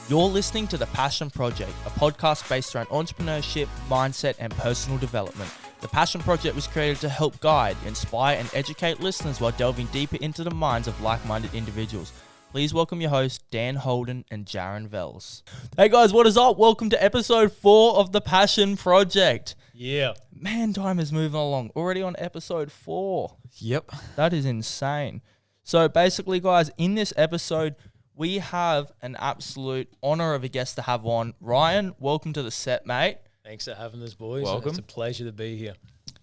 You're listening to The Passion Project, a podcast based around entrepreneurship, mindset, and personal development. The Passion Project was created to help guide, inspire, and educate listeners while delving deeper into the minds of like-minded individuals. Please welcome your hosts, Dan Holden and Jarren Vels. Hey guys, what is up? Welcome to episode 4 of The Passion Project. Yeah. Man, time is moving along. Already on episode 4. Yep. That is insane. So basically, guys, in this episode, we have an absolute honor of a guest to have on. Ryan, welcome to the set, mate. Thanks for having us, boys. Welcome. It's a pleasure to be here.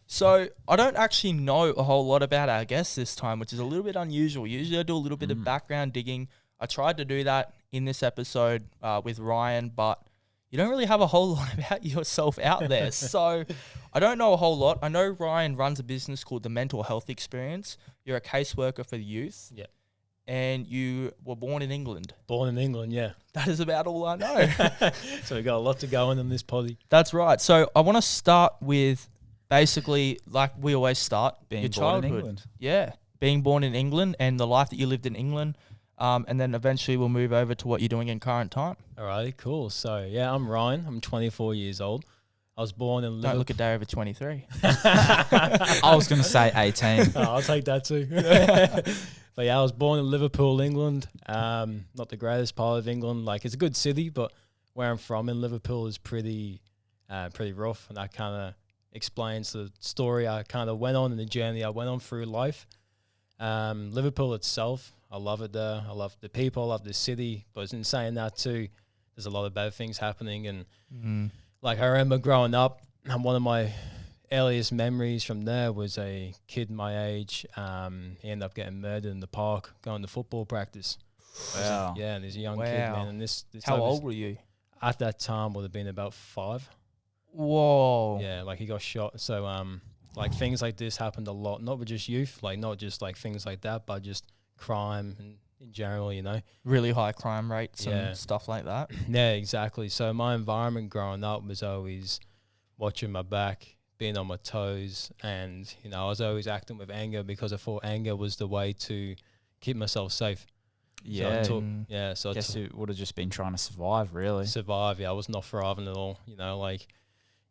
So I don't actually know a whole lot about our guest this time, which is a little bit unusual. Usually I do a little bit of background digging. I tried to do that in this episode with Ryan, but you don't really have a whole lot about yourself out there. So I don't know a whole lot. I know Ryan runs a business called The Mental Health Experience. You're a caseworker for the youth. Yeah. And you were born in England. Born in England, yeah. That is about all I know. So we got a lot to go in this poddy. That's right. So I want to start with basically, like we always start, Being your born childhood. in England. Yeah, being born in England and the life that you lived in England. And then eventually we'll move over to what you're doing in current time. Alrighty, cool. So, yeah, I'm Ryan. I'm 24 years old. I was born in Liverpool. Don't look a day over 23. I was going to say 18. Oh, I'll take that too. But yeah, I was born in Liverpool, England. Not the greatest part of England. Like, it's a good city, but where I'm from in Liverpool is pretty rough. And that kind of explains the story I kind of went on and the journey I went on through life. Liverpool itself, I love it there. I love the people, I love the city. But in saying that too, there's a lot of bad things happening. And like, I remember growing up, and one of my earliest memories from there was a kid my age. He ended up getting murdered in the park going to football practice. Wow. Yeah, and there's a young kid, man. And this How old were you? At that time would have been about 5. Whoa. Yeah, like he got shot. So like things like this happened a lot, not with just youth, like not just like things like that, but just crime and in general, you know. Really high crime rates Yeah. and stuff like that. Yeah, exactly. So my environment growing up was always watching my back, being on my toes, and you know, I was always acting with anger because I thought anger was the way to keep myself safe. Yeah. So I Guess took it would have just been trying to survive, really. survive. Yeah, I was not thriving at all. You know, like,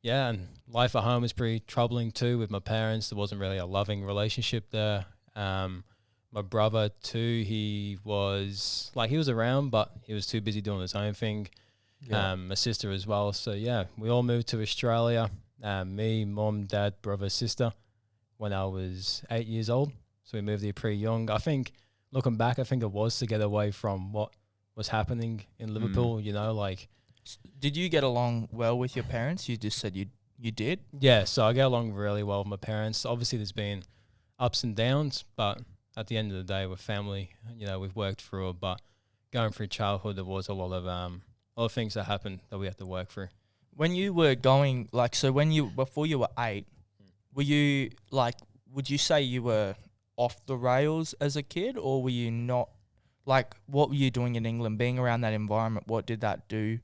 yeah, and life at home was pretty troubling too with my parents. There wasn't really a loving relationship there. My brother too, he was around, but he was too busy doing his own thing. Yeah. My sister as well. So yeah, we all moved to Australia. Me, mom, dad, brother, sister, when I was 8 years old. So we moved here pretty young. I think, looking back, I think it was to get away from what was happening in Liverpool, you know, like. Did you get along well with your parents? You just said you did? Yeah, so I get along really well with my parents. Obviously, there's been ups and downs, but at the end of the day, we're family. You know, we've worked through it, but going through childhood, there was a lot of things that happened that we had to work through. When you were going, like, so before you were 8, were you, like, would you say you were off the rails as a kid, or were you not? Like, what were you doing in England, being around that environment? What did that do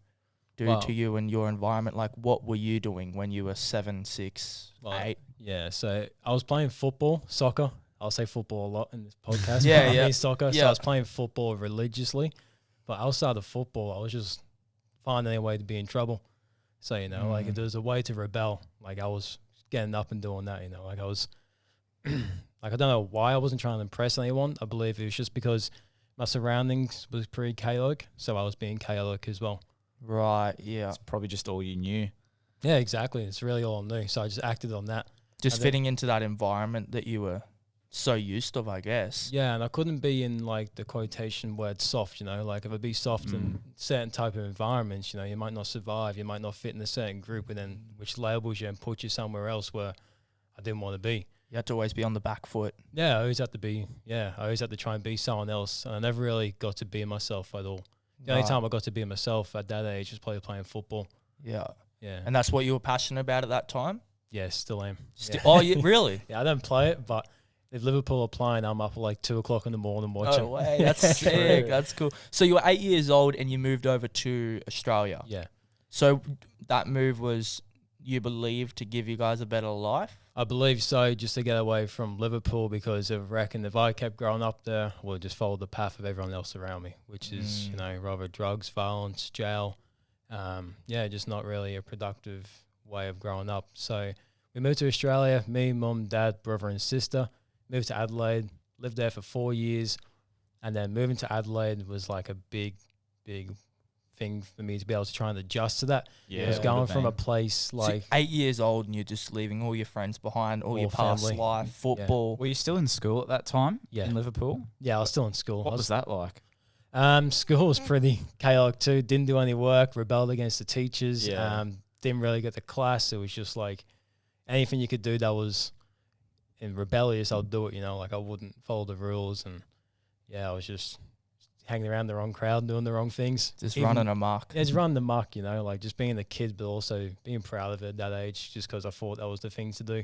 to you and your environment? Like, what were you doing when you were 7, 6, 8? Yeah, so I was playing football, soccer. I'll say football a lot in this podcast. Yeah, but I yeah. mean soccer. Yeah. So I was playing football religiously, but outside of football, I was just finding a way to be in trouble. So, you know, like if there was a way to rebel, like I was getting up and doing that, you know, like I was, like I don't know why I wasn't trying to impress anyone. I believe it was just because my surroundings was pretty chaotic, so I was being chaotic as well. Right, yeah. It's probably just all you knew. Yeah, exactly. It's really all I knew. So I just acted on that. Just fitting into that environment that you were so used to, I guess. Yeah, and I couldn't be in like the quotation word soft, you know, like if I be soft in certain type of environments, you know, you might not survive, you might not fit in a certain group, and then which labels you and put you somewhere else where I didn't want to be. You had to always be on the back foot. Yeah, I always had to try and be someone else, and I never really got to be myself at all. The only time I got to be myself at that age was probably playing football. Yeah. Yeah. And that's what you were passionate about at that time? Yeah, still am. Oh, yeah, really? Yeah, I don't play it, but if Liverpool are playing, I'm up at like 2 o'clock in the morning watching. No way, that's sick. That's cool. So you were 8 years old and you moved over to Australia. Yeah. So that move was, you believe, to give you guys a better life? I believe so, just to get away from Liverpool, because I reckon if I kept growing up there, I would just follow the path of everyone else around me, which is, you know, rather drugs, violence, jail. Just not really a productive way of growing up. So we moved to Australia, me, mum, dad, brother and sister, moved to Adelaide, lived there for 4 years. And then moving to Adelaide was like a big thing for me to be able to try and adjust to that. Yeah, It was it going would've from a been. place like 8 years old and you're just leaving all your friends behind, all your past family. life, football. Were you still in school at that time? Yeah. In Liverpool? I was still in school. What was that like? School was pretty chaotic too. Didn't do any work, rebelled against the teachers. Yeah. Didn't really get to class. It was just like anything you could do that was rebellious, I'll do it, you know, like I wouldn't follow the rules. And I was just hanging around the wrong crowd, doing the wrong things. Just Even- running amok. Yeah, just running the muck, you know, like just being a kid, but also being proud of it at that age, just because I thought that was the thing to do,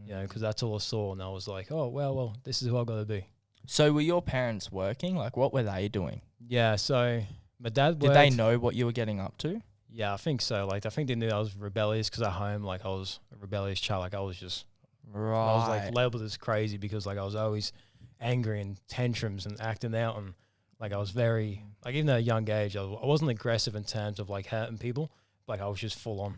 you know, because that's all I saw. And I was like, oh, well, this is who I've got to be. So were your parents working? Like, what were they doing? Yeah, so my dad Did worked. they know what you were getting up to? Yeah, I think so. Like, I think they knew I was rebellious because at home, like, I was a rebellious child. Like, I was Right. like labeled as crazy because, like, I was always angry and tantrums and acting out. And, like, I was very, like, even at a young age, I wasn't aggressive in terms of, like, hurting people. Like, I was just full on.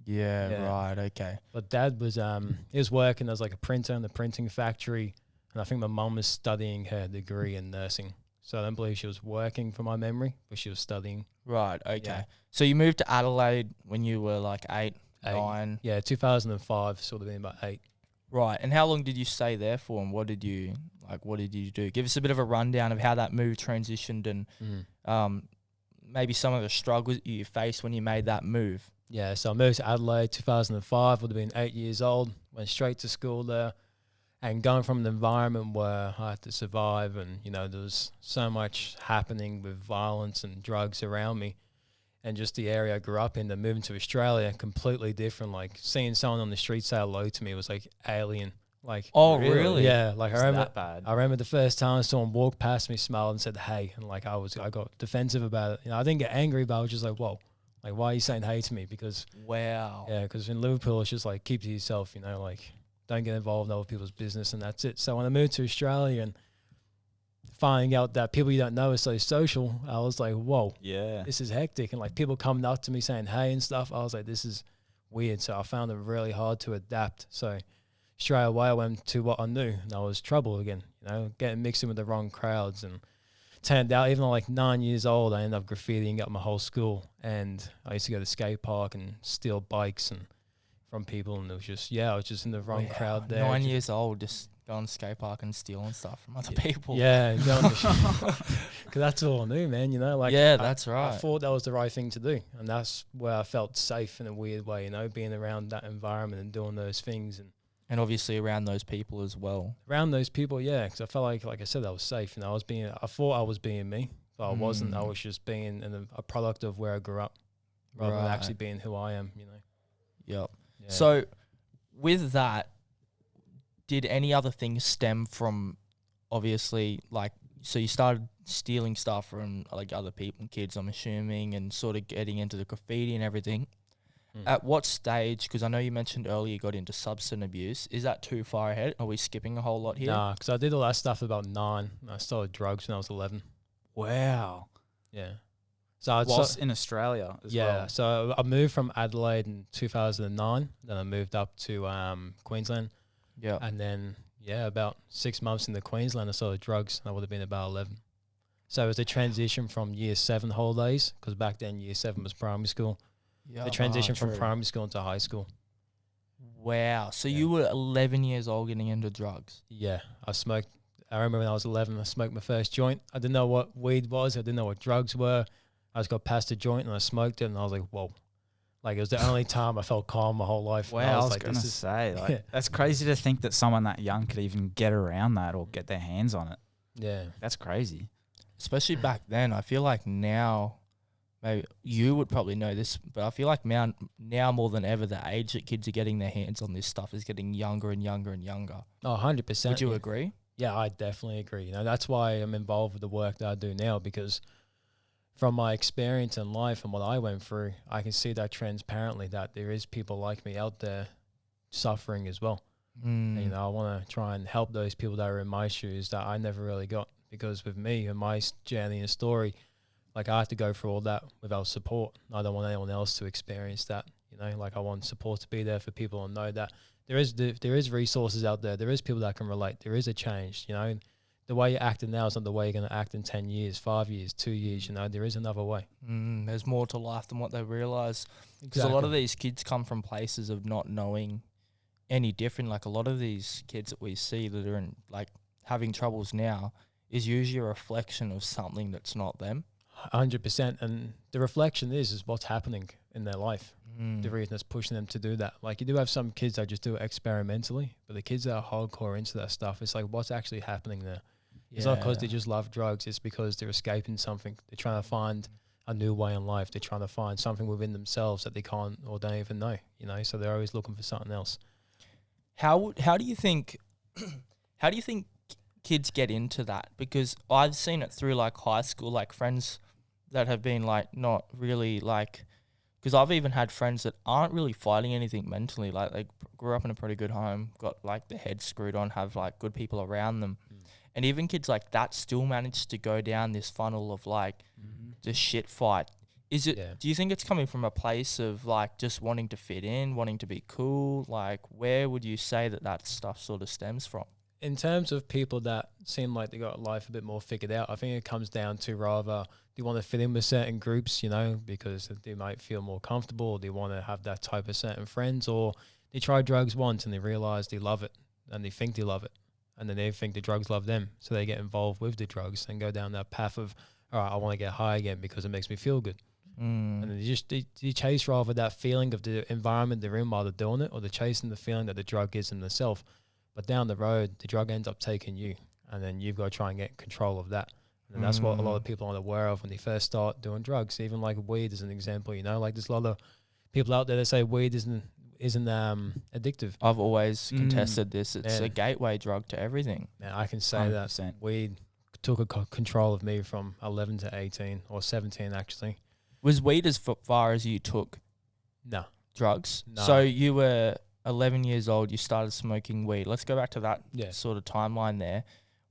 Yeah, right, okay. But dad was, he was working as, like, a printer in the printing factory. And I think my mum was studying her degree in nursing. So I don't believe she was working from my memory, but she was studying. Right, okay. Yeah. So you moved to Adelaide when you were like 8, 9. Yeah, 2005, so it would have been about 8. Right, and how long did you stay there for, and what did you do? Give us a bit of a rundown of how that move transitioned and maybe some of the struggles you faced when you made that move. Yeah, so I moved to Adelaide 2005, would have been 8 years old, went straight to school there. And going from an environment where I had to survive and, you know, there was so much happening with violence and drugs around me and just the area I grew up in, then moving to Australia, completely different. Like, seeing someone on the street say hello to me was like alien. Like, Oh, really? Yeah, like It's I remember that bad. I remember the first time someone walked past me, smiled and said, hey. And, like, I got defensive about it. You know, I didn't get angry, but I was just like, whoa. Like, why are you saying hey to me? Because, Wow. yeah, because in Liverpool, it's just like, keep to yourself, you know, like, don't get involved in other people's business, and that's it. So when I moved to Australia and finding out that people you don't know are so social, I was like, whoa, Yeah. this is hectic. And, like, people coming up to me saying hey and stuff, I was like, this is weird. So I found it really hard to adapt. So straight away I went to what I knew, and I was trouble again, you know, getting mixed in with the wrong crowds. And turned out, even at like 9 years old, I ended up graffitiing up my whole school. And I used to go to the skate park and steal bikes and from people, and it was just, I was just in the wrong crowd there. 9 years old, just going to skate park and stealing stuff from other people. Yeah, because that's all I knew, man. You know, like, Yeah, that's right. I thought that was the right thing to do, and that's where I felt safe in a weird way. You know, being around that environment and doing those things, And obviously around those people as well. around those people, yeah. Because I felt like I said, I was safe. You know, I thought I was being me, but I wasn't. I was just being a product of where I grew up, rather than actually being who I am. You know. Yep. Yeah. So with that, did any other things stem from, obviously, like, so you started stealing stuff from like other people, kids, I'm assuming, and sort of getting into the graffiti and everything. At what stage, because I know you mentioned earlier you got into substance abuse, is that too far ahead? Are we skipping a whole lot here? Nah, because I did all that stuff about 9. I started drugs when I was 11. Wow. Yeah. So I'd Whilst in Australia as well. So I moved from Adelaide in 2009. Then I moved up to Queensland. Yeah. And then, about 6 months into Queensland, I started drugs. And I would have been about 11. So it was a transition from year 7 holidays, because back then year 7 was primary school. Yeah. The transition from true. primary school into high school. Wow. So Yeah. you were 11 years old getting into drugs. Yeah, I smoked. I remember when I was 11, I smoked my first joint. I didn't know what weed was. I didn't know what drugs were. I just got past a joint and I smoked it, and I was like, whoa. Like, it was the only time I felt calm my whole life. And Wow, I was like, going to this is say, like, Yeah. that's crazy to think that someone that young could even get around that or get their hands on it. Yeah. That's crazy. Especially back then. I feel like now, maybe you would probably know this, but I feel like now more than ever, the age that kids are getting their hands on this stuff is getting younger and younger and younger. Oh, 100%. Would you yeah. agree? Yeah, I definitely agree. You know, that's why I'm involved with the work that I do now, because from my experience in life and what I went through, I can see that transparently, that there is people like me out there suffering as well. And, you know, I want to try and help those people that are in my shoes that I never really got, because with me and my journey and story, like I had to go through all that without support. I don't want anyone else to experience that. You know, like I want support to be there for people and know that there is resources out there. There is people that can relate. There is a change. You know, the way you're acting now is not the way you're going to act in 10 years, 5 years, 2 years. You know, there is another way. There's more to life than what they realize. Because a lot of these kids come from places of not knowing any different. Like a lot of these kids that we see that are in, like having troubles now is usually a reflection of something that's not them. 100%. And the reflection is what's happening in their life. The reason that's pushing them to do that. Like you do have some kids that just do it experimentally, but the kids that are hardcore into that stuff, it's like what's actually happening there. It's not because they just love drugs. It's because they're escaping something. They're trying to find a new way in life. They're trying to find something within themselves that they can't or don't even know, you know, so they're always looking for something else. How do you think kids get into that? Because I've seen it through like high school, like friends that have been like not really like, because I've even had friends that aren't really fighting anything mentally. Like they grew up in a pretty good home, got like the head screwed on, have like good people around them. And even kids like that still manage to go down this funnel of like the shit fight. Is it? Yeah. Do you think it's coming from a place of like just wanting to fit in, wanting to be cool? Like where would you say that stuff sort of stems from? In terms of people that seem like they got life a bit more figured out, I think it comes down to rather do you want to fit in with certain groups, you know, because they might feel more comfortable, or they want to have that type of certain friends, or they try drugs once and they realize they love it and they think they love it. And then they think the drugs love them. So they get involved with the drugs and go down that path of, all right, I want to get high again because it makes me feel good. And then they chase rather that feeling of the environment they're in while they're doing it, or they're chasing the feeling that the drug gives them themselves. But down the road, the drug ends up taking you, and then you've got to try and get control of that. And that's what a lot of people aren't aware of when they first start doing drugs. Even like weed is an example, you know, like there's a lot of people out there that say weed isn't addictive. I've always contested this. It's a gateway drug to everything. Yeah, I can say 100%. that weed took a control of me from 11 to 18 or 17 actually. Was weed as far as you took? No. Drugs? No. So you were 11 years old, you started smoking weed. Let's go back to that sort of timeline there.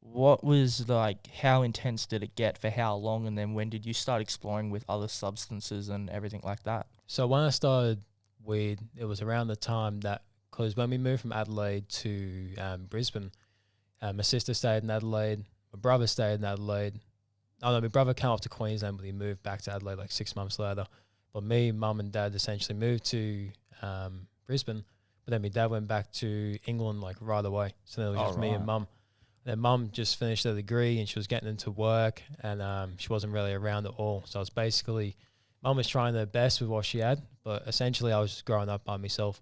What was like, how intense did it get, for how long, and then when did you start exploring with other substances and everything like that? So when I started weed, it was around the time that, because when we moved from Adelaide to Brisbane, my sister stayed in Adelaide, my brother stayed in Adelaide. Oh no, my brother came off to Queensland, but he moved back to Adelaide like 6 months later. But me, mum and dad essentially moved to Brisbane, but then my dad went back to England like right away. So then it was just me and mum. And then mum just finished her degree and she was getting into work, and she wasn't really around at all. So I was basically, mum was trying her best with what she had, but essentially I was just growing up by myself.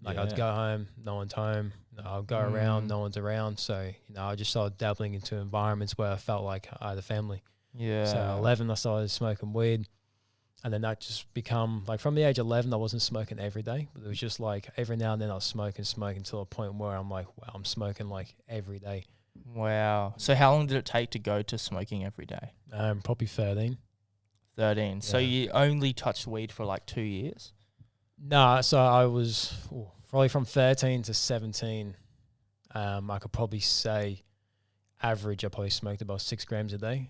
Like I'd go home, no one's home. I'd go around, no one's around. So, you know, I just started dabbling into environments where I felt like I had a family. Yeah. So at 11, I started smoking weed. And then that just become, like from the age of 11, I wasn't smoking every day. But it was just like every now and then I was smoking to a point where I'm like, wow, I'm smoking like every day. Wow. So how long did it take to go to smoking every day? Probably 13. 13. Yeah. So you only touched weed for like 2 years? No, so I was probably from 13 to 17. I could probably say average, I probably smoked about 6 grams a day.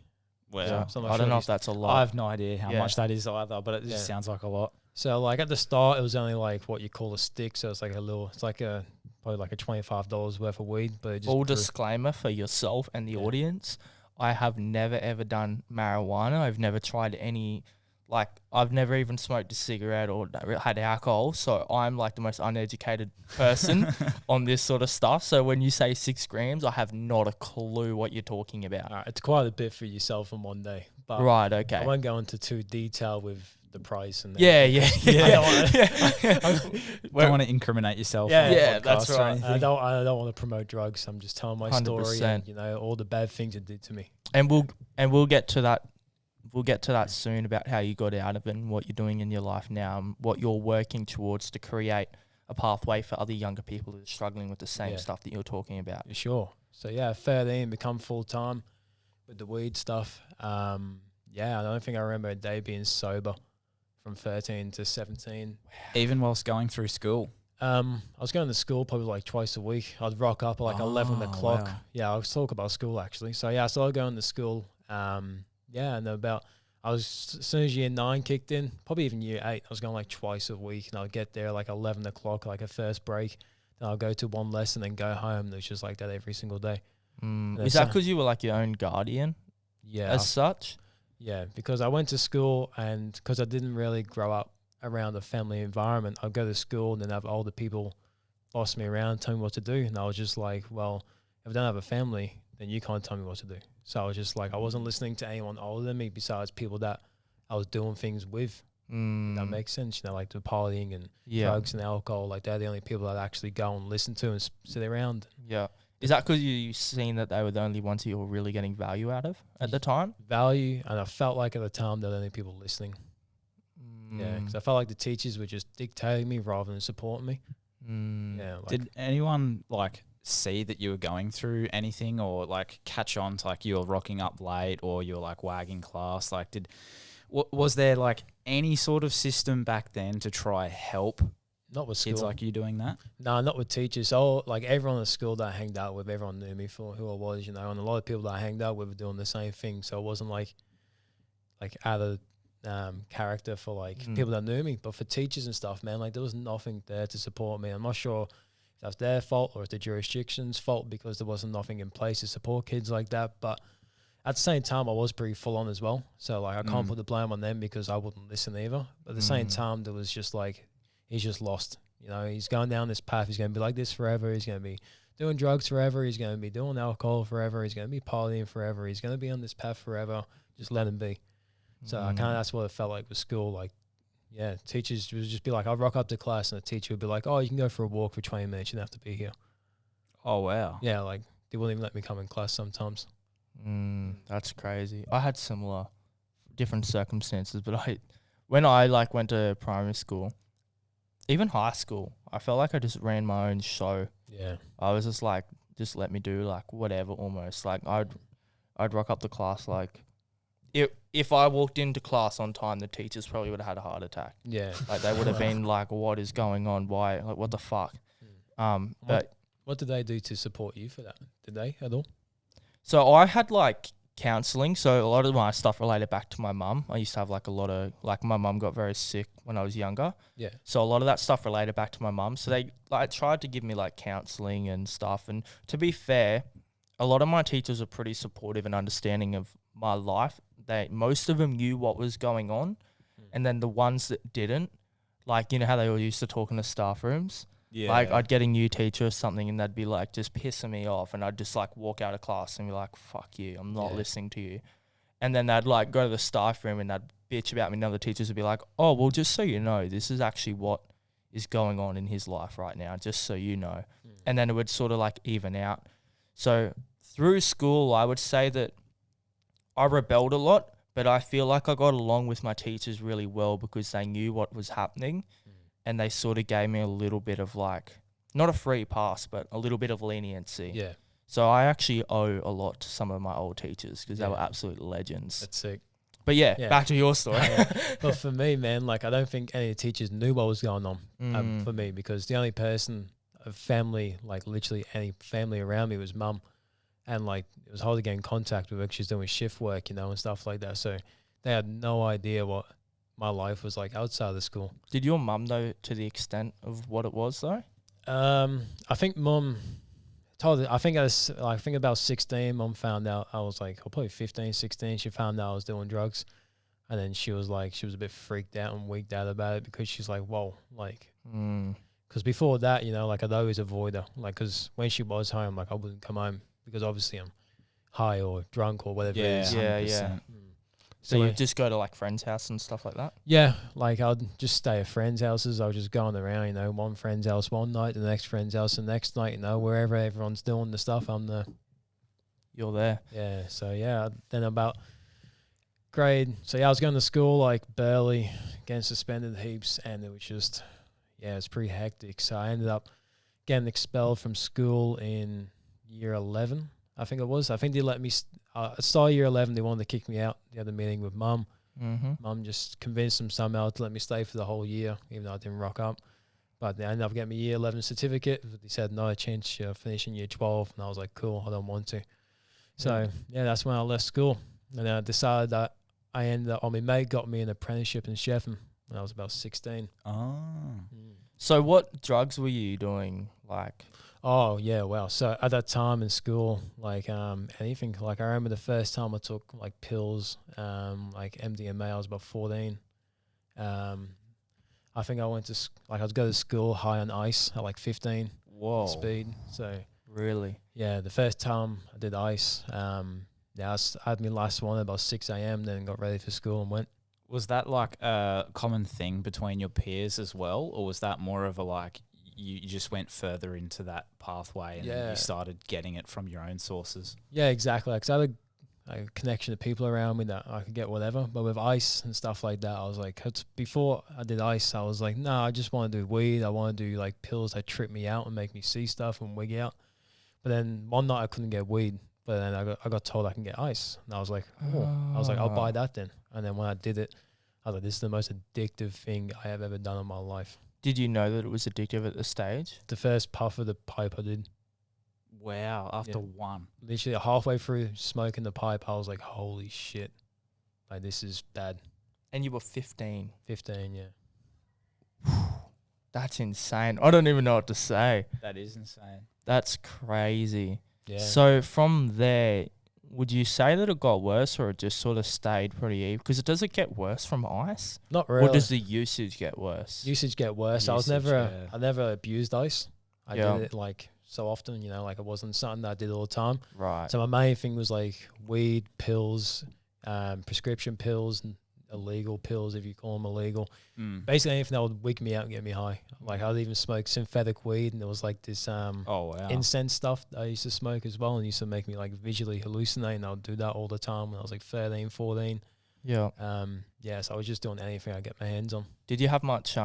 Wow. So I don't know if that's a lot. I have no idea how much that is either, but it just sounds like a lot. So like at the start, it was only like what you call a stick. So it's like probably like a $25 worth of weed. But it just full disclaimer for yourself and the audience, I have never ever done marijuana. I've never tried any, like I've never even smoked a cigarette or had alcohol. So I'm like the most uneducated person on this sort of stuff. So when you say 6 grams, I have not a clue what you're talking about. It's quite a bit for yourself in one day. But right, okay. I won't go into too detail with the price and yeah. Don't want to incriminate yourself. Yeah, that's right. I don't want to promote drugs. I'm just telling my 100%. Story and, you know, all the bad things it did to me. And we'll get to that. We'll get to that soon about how you got out of it and what you're doing in your life now and what you're working towards to create a pathway for other younger people who are struggling with the same stuff that you're talking about. Sure. So 13, become full time with the weed stuff. I don't think I remember a day being sober from 13 to 17. Even whilst going through school. I was going to school probably like twice a week. I'd rock up at like 11 o'clock. Wow. Yeah, I was talk about school actually. So yeah, I started going to school. And as soon as year 9 kicked in, probably even year 8, I was going like twice a week, and I'd get there like 11 o'clock, like a first break. Then I'll go to one lesson and go home. And it was just like that every single day. Is that because you were like your own guardian Yeah. as such? Yeah, because I went to school, and because I didn't really grow up around a family environment, I'd go to school and then have older people boss me around, tell me what to do. And I was just like, well, if I don't have a family, then you can't tell me what to do. So I was just like, I wasn't listening to anyone older than me besides people that I was doing things with. That makes sense, like the partying and drugs and alcohol. Like they're the only people that I actually go and listen to and sit around. Yeah. Is that because you seen that they were the only ones you were really getting value out of at the time? Value, and I felt like at the time they're the only people listening. Yeah, because I felt like the teachers were just dictating me rather than supporting me. Yeah. Like, did anyone like see that you were going through anything, or like catch on to like you were rocking up late, or you were like wagging class? Like, was there like any sort of system back then to try help not with kids school. like you doing that? No, not with teachers. So like everyone in the school that I hanged out with, everyone knew me for who I was, and a lot of people that I hanged out with were doing the same thing. So it wasn't like out of character for like people that knew me, but for teachers and stuff, man, like there was nothing there to support me. I'm not sure if that's their fault or it's the jurisdiction's fault, because there wasn't nothing in place to support kids like that. But at the same time, I was pretty full on as well. So like I can't put the blame on them because I wouldn't listen either. But at the same time, there was just like, he's just lost. He's going down this path. He's going to be like this forever. He's going to be doing drugs forever. He's going to be doing alcohol forever. He's going to be partying forever. He's going to be on this path forever. Just let him be. So I kind of, that's what it felt like with school. Like, yeah, teachers would just be like, I'd rock up to class and the teacher would be like, oh, you can go for a walk for 20 minutes. You don't have to be here. Oh, wow. Yeah, like they wouldn't even let me come in class sometimes. That's crazy. I had similar, different circumstances, but when I like went to primary school, even high school, I felt like I just ran my own show. Yeah. I was just like, just let me do like whatever almost. Like I'd rock up the class like, if I walked into class on time, the teachers probably would have had a heart attack. Yeah. Like they would have been like, what is going on? Why? Like, what the fuck? But what did they do to support you for that? Did they at all? so I had like counseling. So a lot of my stuff related back to my mum. I used to have like a lot of, like my mum got very sick when I was younger. Yeah. So a lot of that stuff related back to my mum. So they like tried to give me like counseling and stuff. And to be fair, a lot of my teachers are pretty supportive and understanding of my life. Most of them knew what was going on, and then the ones that didn't, like, how they all used to talk in the staff rooms. Yeah. Like, I'd get a new teacher or something, and they'd be like just pissing me off, and I'd just like walk out of class and be like, "Fuck you, I'm not listening to you." And then they'd like go to the staff room and they'd bitch about me, and other teachers would be like, "Oh, well, just so you know, this is actually what is going on in his life right now, just so you know." And then it would sort of like even out. So through school, I would say that I rebelled a lot, but I feel like I got along with my teachers really well because they knew what was happening, and they sort of gave me a little bit of like, not a free pass, but a little bit of leniency. Yeah. So I actually owe a lot to some of my old teachers because they were absolute legends. That's sick. But yeah, back to your story. But for me, man, like I don't think any teachers knew what was going on for me, because the only person of family, like literally any family around me, was mum. And like it was hard to get in contact with her because she's doing shift work, and stuff like that. So they had no idea what my life was like outside of the school. Did your mum know to the extent of what it was though? I think mum told her, I think about 16, mum found out I was like, probably 15, 16. She found out I was doing drugs. And then she was a bit freaked out and wigged out about it, because she's like, whoa, like, because before that, like I'd always avoid her. Like, because when she was home, like I wouldn't come home, because obviously I'm high or drunk or whatever it is. Yeah. So you just go to like friends' house and stuff like that? Yeah, like I'd just stay at friends' houses. I was just going around, one friend's house one night, the next friend's house the next night, wherever everyone's doing the stuff, I'm there. You're there. Yeah, so then about grade, I was going to school like barely, getting suspended heaps, and it was just, it's pretty hectic. So I ended up getting expelled from school in year 11, I think it was. I think they let me start year 11. They wanted to kick me out. They had a meeting with mum. Mum just convinced them somehow to let me stay for the whole year, even though I didn't rock up. But they ended up getting my year 11 certificate. They said, no chance you're finishing year 12. And I was like, cool, I don't want to. So, yeah, that's when I left school. And I decided that I ended up, my mate got me an apprenticeship in chefing when I was about 16. Oh. So what drugs were you doing? Like, Oh, yeah, wow. So at that time in school, like anything, like I remember the first time I took like pills, like MDMA, I was about 14. I think I went to, I was going to school high on ice at like 15 whoa, speed. So really? yeah, the first time I did ice, I had my last one at about 6 a.m. then got ready for school and went. Was that like a common thing between your peers as well? Or was that more of a like, you just went further into that pathway and then you started getting it from your own sources? Yeah, exactly. Because I had a connection of people around me that I could get whatever. But with ice and stuff like that, I was like, before I did ice, I was like, no, I just want to do weed. I want to do like pills that trip me out and make me see stuff and wig out. But then one night I couldn't get weed. But then I got told I can get ice. And I was like, I'll buy that then. And then when I did it, I was like, this is the most addictive thing I have ever done in my life. Did you know that it was addictive at the stage? The first puff of the pipe I did. Wow, after one. Literally halfway through smoking the pipe, I was like, holy shit. Like, this is bad. And you were 15. 15, yeah. That's insane. I don't even know what to say. That is insane. That's crazy. Yeah. So from there, would you say that it got worse or it just sort of stayed pretty even? Because does it get worse from ice? Not really. Or does the usage get worse? Usage get worse. I never abused ice. I did it like so often, like it wasn't something that I did all the time. Right. So my main thing was like weed, pills, prescription pills, and illegal pills, if you call them illegal. Basically anything that would wig me out and get me high. Like I'd even smoke synthetic weed, and there was like this incense stuff that I used to smoke as well, and used to make me like visually hallucinate, and I would do that all the time when I was like 13, 14. Yeah. So I was just doing anything I get my hands on. Did you have much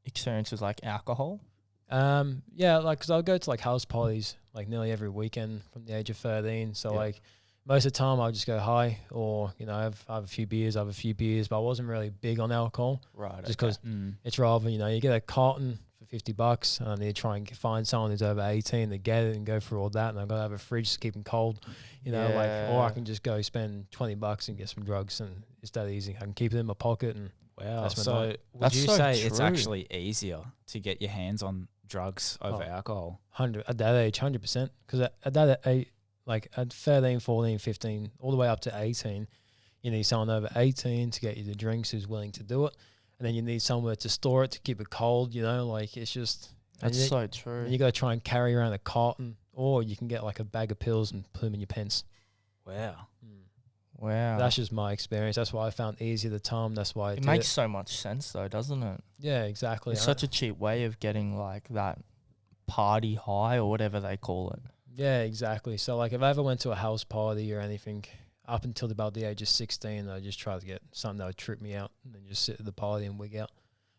experience with like alcohol? Like because I'll go to like house parties like nearly every weekend from the age of 13. So like most of the time I'll just go high, or I have a few beers, but I wasn't really big on alcohol. Right. Just because it's rather you get a carton for $50, and I need to try and find someone who's over 18 to get it and go through all that, and I've got to have a fridge to keep them cold, or I can just go spend $20 and get some drugs, and it's that easy. I can keep it in my pocket, and wow. So would you say it's actually easier to get your hands on drugs over alcohol? At that age, 100%. Because at that age, like at 13, 14, 15, all the way up to 18, you need someone over 18 to get you the drinks who's willing to do it. And then you need somewhere to store it to keep it cold, like it's just... That's so true. And you got to try and carry around a carton, or you can get like a bag of pills and put them in your pants. Wow. Wow. That's just my experience. That's why I found easy at the time. That's why it makes so much sense though, doesn't it? Yeah, exactly. It's such a cheap way of getting like that party high or whatever they call it. Yeah, exactly. So like if I ever went to a house party or anything, up until about the age of 16, I just tried to get something that would trip me out and then just sit at the party and wig out.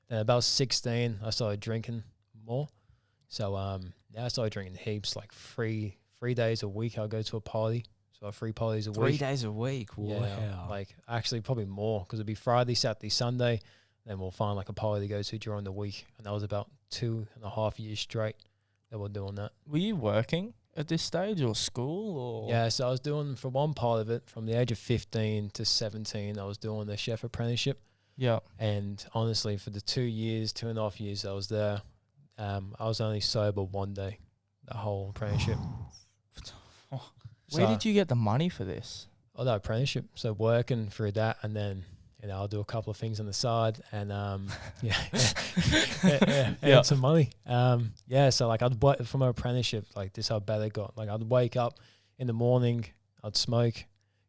Then about 16, I started drinking more. So I started drinking heaps, like three days a week I'll go to a party. So 3 parties a week. 3 days a week? Wow. Yeah, like actually probably more, because it'd be Friday, Saturday, Sunday. Then we'll find like a party to go to during the week. And that was about 2.5 years straight that we're doing that. Were you working at this stage or school or? Yeah, so I was doing, for one part of it, from the age of 15 to 17, I was doing the chef apprenticeship. Yeah. And honestly, for the 2.5 years I was there, I was only sober one day, the whole apprenticeship. Where did you get the money for this? Oh, the apprenticeship. So working through that, and then I'll do a couple of things on the side, and and some money. So like I'd from an apprenticeship, like this how bad it got. Like I'd wake up in the morning, I'd smoke,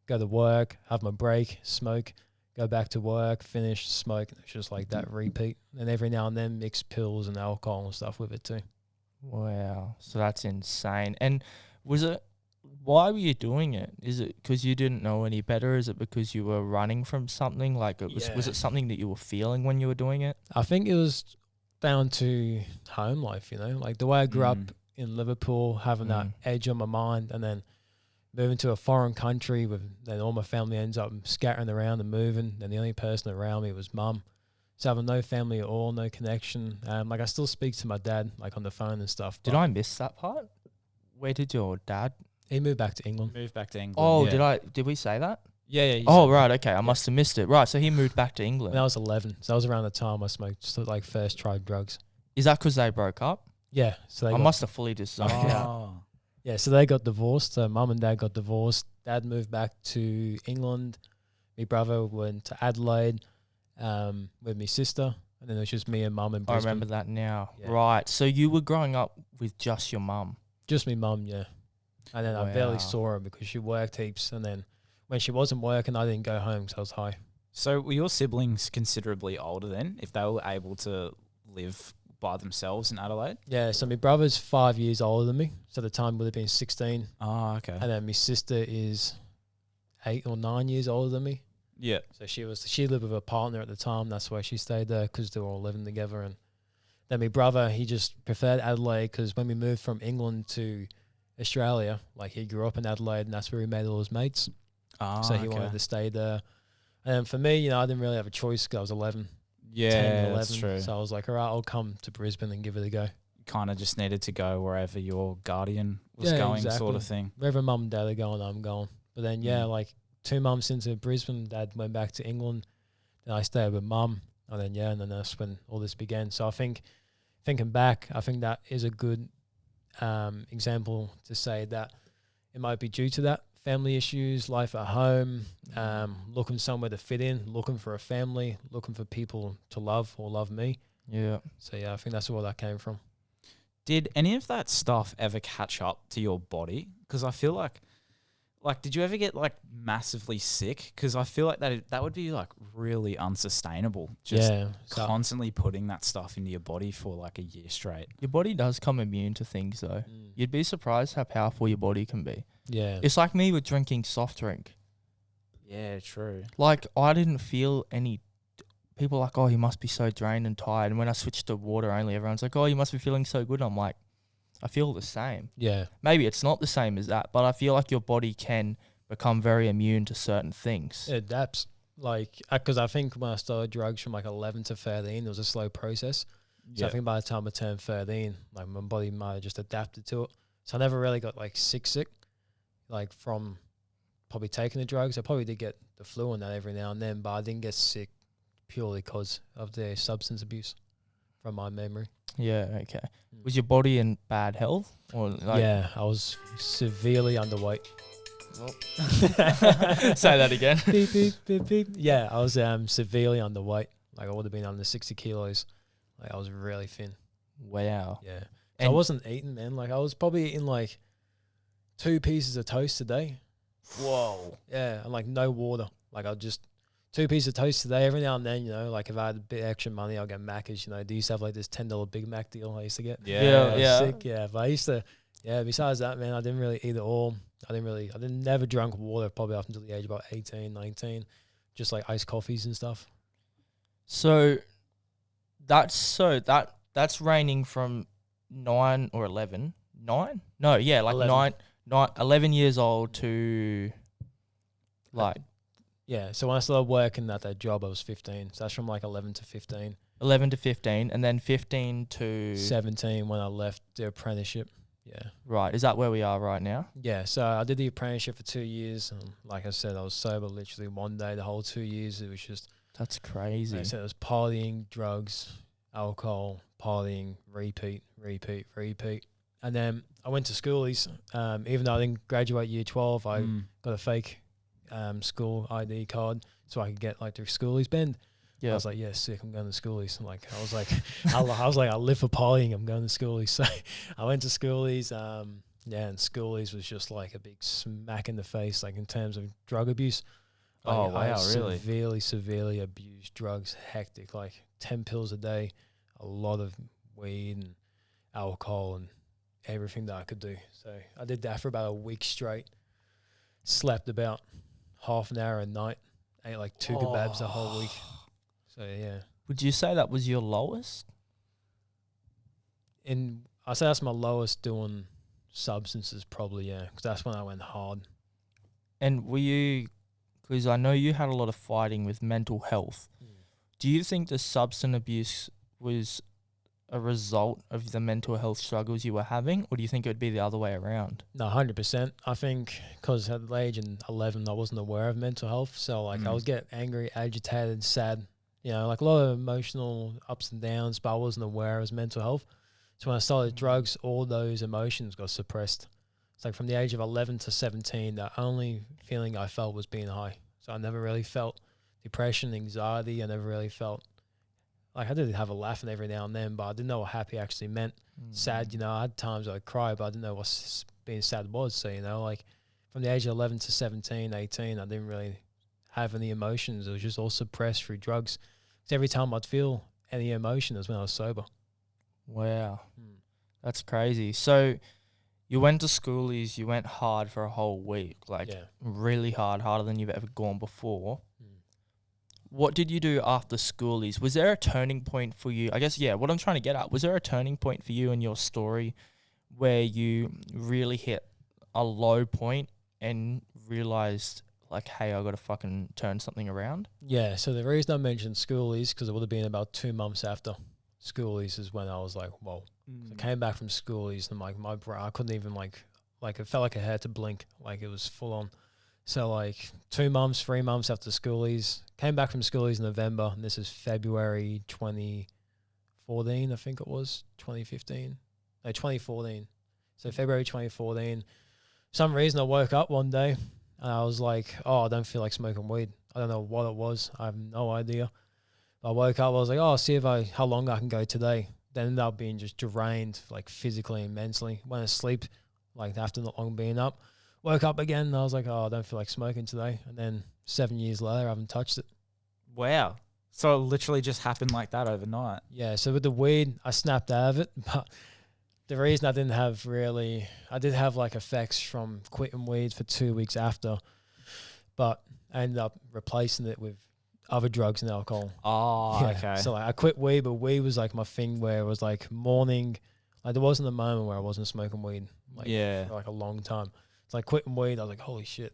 go to work, have my break, smoke, go back to work, finish, smoke. It's just like that repeat. And every now and then mix pills and alcohol and stuff with it too. Wow. So that's insane. And why were you doing it? Is it because you didn't know any better? Is it because you were running from something? Like was it something that you were feeling when you were doing it? I think it was down to home life, like the way I grew up in Liverpool, having that edge on my mind, and then moving to a foreign country then all my family ends up scattering around and moving, and the only person around me was mum. So I have no family at all, no connection. Like I still speak to my dad, like on the phone and stuff. Did I miss that part? Where did your dad? He moved back to England. Moved back to England. Oh, yeah. did we say that? Yeah, yeah. Oh, right. Okay. I must have missed it. Right. So he moved back to When England. I was 11, so that was around the time I smoked, like first tried drugs. Is that because they broke up? Yeah, so they I got, must have fully just zoned out. Oh. yeah, so they got divorced. So mum and dad got divorced. Dad moved back to England. My brother went to Adelaide with my sister, and then it was just me and mum in I Brisbane. remember that now. Yeah. Right. So you were growing up with just your mum. Just me mum, yeah. And then I barely Wow. saw her because she worked heaps. And then when she wasn't working, I didn't go home because I was high. So were your siblings considerably older then, if they were able to live by themselves in Adelaide? Yeah, so my brother's 5 years older than me. So at the time would have been 16. Oh, okay. And then my sister is 8 or 9 years older than me. Yeah. So she lived with her partner at the time. That's why she stayed there, because they were all living together. And then my brother, he just preferred Adelaide because when we moved from England to Australia, like he grew up in Adelaide and that's where he made all his mates. Oh, So he wanted to stay there. And then for me, I didn't really have a choice because I was 11, 10, 11. that's true. So I was like, all right, I'll come to Brisbane and give it a go. Kind of just needed to go wherever your guardian was Yeah, going, sort exactly. of thing. Wherever mum and dad are going, I'm going. But then, like 2 months into Brisbane, dad went back to England. Then I stayed with mum. And then that's when all this began. So I think, thinking back, I think that is a good example to say that it might be due to that. Family issues, life at home, looking somewhere to fit in, looking for a family, looking for people to love or love me. Yeah. So, yeah, I think that's where that came from. Did any of that stuff ever catch up to your body? Because I feel like, did you ever get like massively sick? Because I feel like that would be like really unsustainable. Just Yeah. So, constantly putting that stuff into your body for like a year straight. Your body does come immune to things, though. You'd be surprised how powerful your body can be. yeah. It's like me with drinking soft drink. Yeah, true. Like, I didn't feel any... People are like, oh, you must be so drained and tired. And when I switched to water only, everyone's like, oh, you must be feeling so good. I'm like, I feel the same. Yeah. Maybe it's not the same as that, but I feel like your body can become very immune to certain things. It adapts. Like, because I think when I started drugs from like 11 to 13, it was a slow process. So I think by the time I turned 13, like my body might have just adapted to it. So I never really got like sick, like from probably taking the drugs. I probably did get the flu and that every now and then, but I didn't get sick purely because of the substance abuse from my memory. Yeah, okay. Was your body in bad health? Or like Yeah, I was severely underweight. Say that again. Beep, beep, beep, beep. Yeah, I was severely underweight. Like I would have been under 60 kilos. Like I was really thin. Wow. Yeah. So I And- wasn't eating, man. Like I was probably eating like 2 pieces of toast a day. Whoa. Yeah, and like no water. Like I'll just 2 pieces of toast today. Every now and then, like if I had a bit extra money, I'll get Macca's. They used to have like this $10 Big Mac deal I used to get. Yeah, yeah. Sick. Yeah, but I used to. Yeah. Besides that, man, I didn't really eat at all. I never drank water probably up until the age of about 18, 19. Just like iced coffees and stuff. So that's raining from 9 or 11. 9? No, yeah, like 11. 11 years old to like Yeah. So when I started working at that job, I was 15. So that's from like 11 to 15. 11 to 15, and then 15 to 17 when I left the apprenticeship. Yeah. Right. Is that where we are right now? Yeah, so I did the apprenticeship for 2 years. Like I said, I was sober literally one day the whole 2 years. It was just, That's crazy. like I said, it was partying, drugs, alcohol, partying, repeat. And then I went to schoolies. Even though I didn't graduate year 12, I got a fake school ID card so I could get like the schoolies bend. Yeah. I was like, yeah, sick, I'm going to schoolies. I was like, I live for partying, I'm going to schoolies. So I went to schoolies, and schoolies was just like a big smack in the face, like in terms of drug abuse. Like, Oh, I wow, really? severely abused drugs, hectic, like 10 pills a day, a lot of weed and alcohol and everything that I could do. So I did that for about a week straight, slept about half an hour a night, ate like 2 kebabs the whole week. So yeah, Would you say that was your lowest? I say that's my lowest doing substances probably, yeah, because that's when I went hard. And were you, because I know you had a lot of fighting with mental health. do you think the substance abuse was a result of the mental health struggles you were having, or do you think it would be the other way around? No, 100%. I think because at the age of 11, I wasn't aware of mental health. So, like, I was getting angry, agitated, sad, you know, like a lot of emotional ups and downs, but I wasn't aware it was mental health. So when I started drugs, all those emotions got suppressed. It's like from the age of 11 to 17, the only feeling I felt was being high. So I never really felt depression, anxiety. I never really felt like I did have a laugh and every now and then, but I didn't know what happy actually meant. Sad, you know, I had times I'd cry, but I didn't know what being sad was. So, you know, like from the age of 11 to 17, 18, I didn't really have any emotions. It was just all suppressed through drugs. So every time I'd feel any emotion was when I was sober. Wow. That's crazy. So you went to schoolies, you went hard for a whole week, like really hard, harder than you've ever gone before. What did you do after schoolies? Was there a turning point for you? I guess, what I'm trying to get at, was there a turning point for you in your story where you really hit a low point and realized, like, hey, I got to fucking turn something around? Yeah, so the reason I mentioned schoolies, because it would have been about 2 months after schoolies is when I was like, whoa. So I came back from schoolies and, like, my bro, I couldn't even, like, it felt like I had to blink. Like, it was full on. So, like, 2 months, 3 months after schoolies, came back from schoolies in November, and this is February 2014, I think it was, 2015. No, 2014. So, February 2014. For some reason, I woke up one day, and I was like, oh, I don't feel like smoking weed. I don't know what it was. I have no idea. I woke up, I was like, oh, I'll see how long I can go today. Then ended up being just drained, like, physically and mentally. Went to sleep, like, after not long being up. Woke up again, and I was like, oh, I don't feel like smoking today. And then 7 years later, I haven't touched it. Wow. So it literally just happened like that overnight. Yeah, so with the weed, I snapped out of it. But the reason I did have, like, effects from quitting weed for 2 weeks after. But I ended up replacing it with other drugs and alcohol. Oh, okay. So, like, I quit weed, but weed was, like, my thing where it was, like, morning. Like, there wasn't a moment where I wasn't smoking weed, like, for, like, a long time. It's like quitting weed, I was like, holy shit.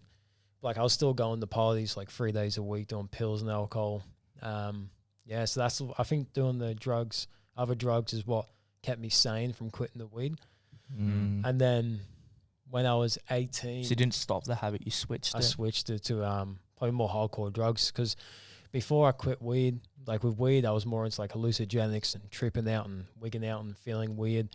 Like, I was still going to parties like 3 days a week doing pills and alcohol. So that's, I think doing the drugs, other drugs is what kept me sane from quitting the weed. And then when I was 18. So you didn't stop the habit, you switched I switched it to probably more hardcore drugs because before I quit weed, like with weed, I was more into like hallucinogenics and tripping out and wigging out and feeling weird.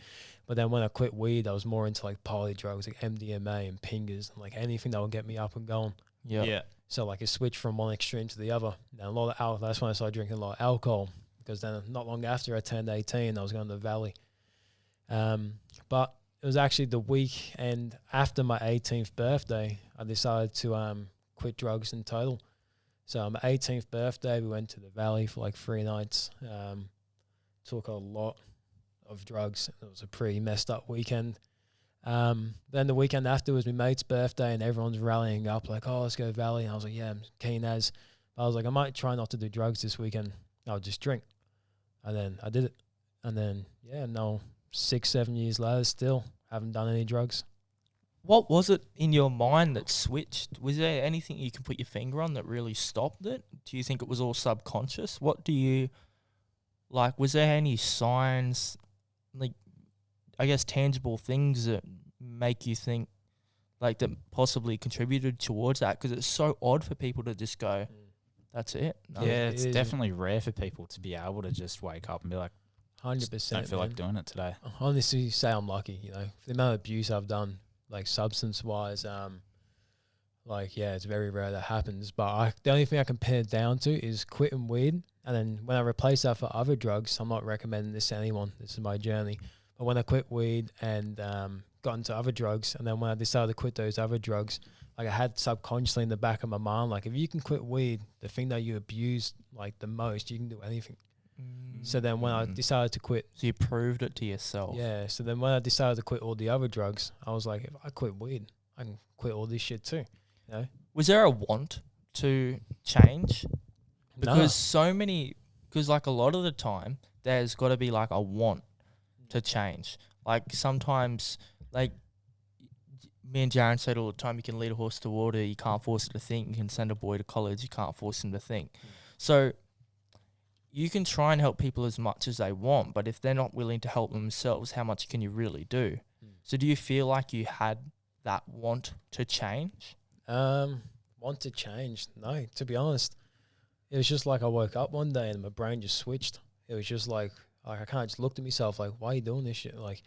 But then when I quit weed, I was more into like poly drugs, like MDMA and pingers, and like anything that would get me up and going. Yeah. So like it switched from one extreme to the other. Now a lot of alcohol. That's when I started drinking a lot of alcohol because then not long after I turned 18, I was going to the Valley. But it was actually the weekend after my 18th birthday, I decided to quit drugs in total. So on my 18th birthday, we went to the Valley for like 3 nights. Took a lot of drugs. It was a pretty messed up weekend. Then the weekend after was my mate's birthday and everyone's rallying up like, oh, let's go to Valley. And I was like, yeah, I'm keen as. But I was like, I might try not to do drugs this weekend. I'll just drink. And then I did it. And then, 6-7 years later, still haven't done any drugs. What was it in your mind that switched? Was there anything you can put your finger on that really stopped it? Do you think it was all subconscious? What do you, like, was there any signs, like, I guess tangible things that make you think, like, that possibly contributed towards that? Because it's so odd for people to just go, that's it. No. Yeah, it's definitely rare for people to be able to just wake up and be like, 100%. don't feel like doing it today. I honestly say I'm lucky, for the amount of abuse I've done, like substance-wise, it's very rare that happens. But the only thing I can pin it down to is quitting weed. And then when I replace that for other drugs, I'm not recommending this to anyone. This is my journey. But when I quit weed and got into other drugs, and then when I decided to quit those other drugs, like I had subconsciously in the back of my mind, like if you can quit weed, the thing that you abuse like the most, you can do anything. So then when I decided to quit. So you proved it to yourself. Yeah. So then when I decided to quit all the other drugs, I was like, if I quit weed, I can quit all this shit too. Was there a want to change? Because because like a lot of the time, there's got to be like a want to change. Like sometimes, like me and Jarren said all the time, you can lead a horse to water, you can't force it to think. You can send a boy to college, you can't force him to think. So you can try and help people as much as they want, but if they're not willing to help themselves, how much can you really do? So do you feel like you had that want to change? Want to change? No, to be honest. It was just like I woke up one day and my brain just switched. It was just like I kind of just looked at myself like, why are you doing this shit? Like,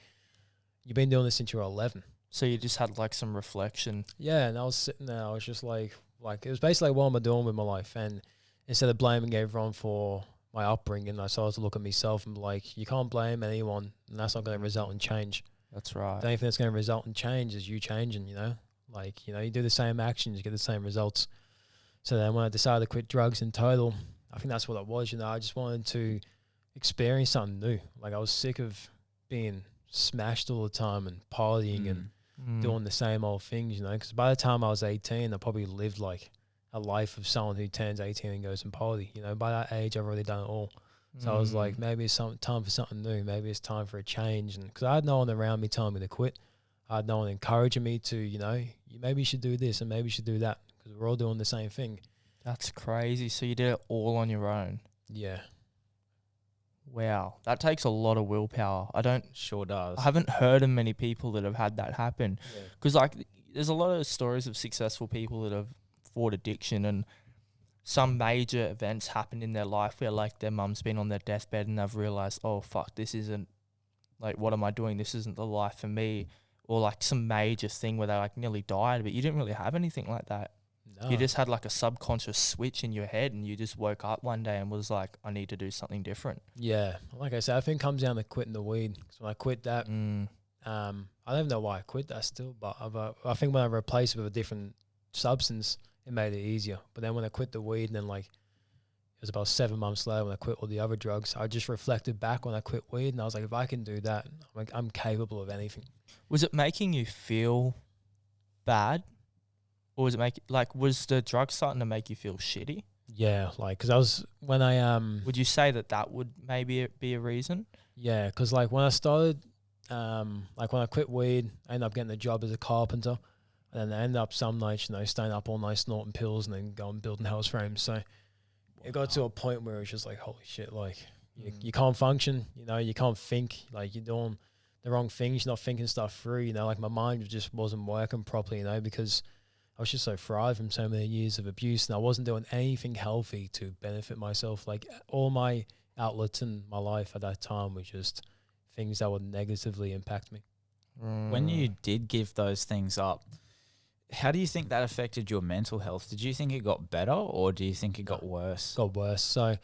you've been doing this since you were 11. So you just had like some reflection. Yeah, and I was sitting there. I was just like it was basically like, what am I doing with my life? And instead of blaming everyone for my upbringing, I started to look at myself and be like, you can't blame anyone, and that's not going to result in change. That's right. The only thing that's going to result in change is you changing, you know? Like, you know, you do the same actions, you get the same results. So then when I decided to quit drugs in total, I think that's what it was, you know? I just wanted to experience something new. Like, I was sick of being smashed all the time and partying and doing the same old things, you know? Because by the time I was 18, I probably lived, like, a life of someone who turns 18 and goes and party. You know, by that age, I've already done it all. So I was like, maybe it's time for something new. Maybe it's time for a change. And because I had no one around me telling me to quit. I had no one encouraging me to, you know, maybe you should do this and maybe you should do that, because we're all doing the same thing. That's crazy. So you did it all on your own. Yeah. Wow. That takes a lot of willpower. Sure does. I haven't heard of many people that have had that happen. Because, like, there's a lot of stories of successful people that have fought addiction, and some major events happen in their life where, like, their mum's been on their deathbed and they've realised, oh, fuck, this isn't, like, what am I doing? This isn't the life for me. Or, like, some major thing where they, like, nearly died, but you didn't really have anything like that. No. You just had, like, a subconscious switch in your head, and you just woke up one day and was like, I need to do something different. Yeah. Like I said, I think it comes down to quitting the weed. So when I quit that, I don't even know why I quit that still, but I think when I replaced it with a different substance, it made it easier. But then when I quit the weed, and then, like, it was about 7 months later when I quit all the other drugs, I just reflected back when I quit weed, and I was like, if I can do that, I'm capable of anything. Was it making you feel bad? Or was it was the drug starting to make you feel shitty? Yeah, like, because I was, when I, would you say that would maybe be a reason? Yeah, because, like, when I started, like, when I quit weed, I ended up getting a job as a carpenter. And then I ended up some nights, you know, staying up all night snorting pills and then going building house frames. So it got to a point where it was just like, holy shit, like, you can't function, you know, you can't think, like, you're doing the wrong things, you're not thinking stuff through, you know, like, my mind just wasn't working properly, you know, because I was just so fried from so many years of abuse, and I wasn't doing anything healthy to benefit myself. Like, all my outlets in my life at that time were just things that would negatively impact me. When you did give those things up, how do you think that affected your mental health? Did you think it got better, or do you think it got worse? Got worse. So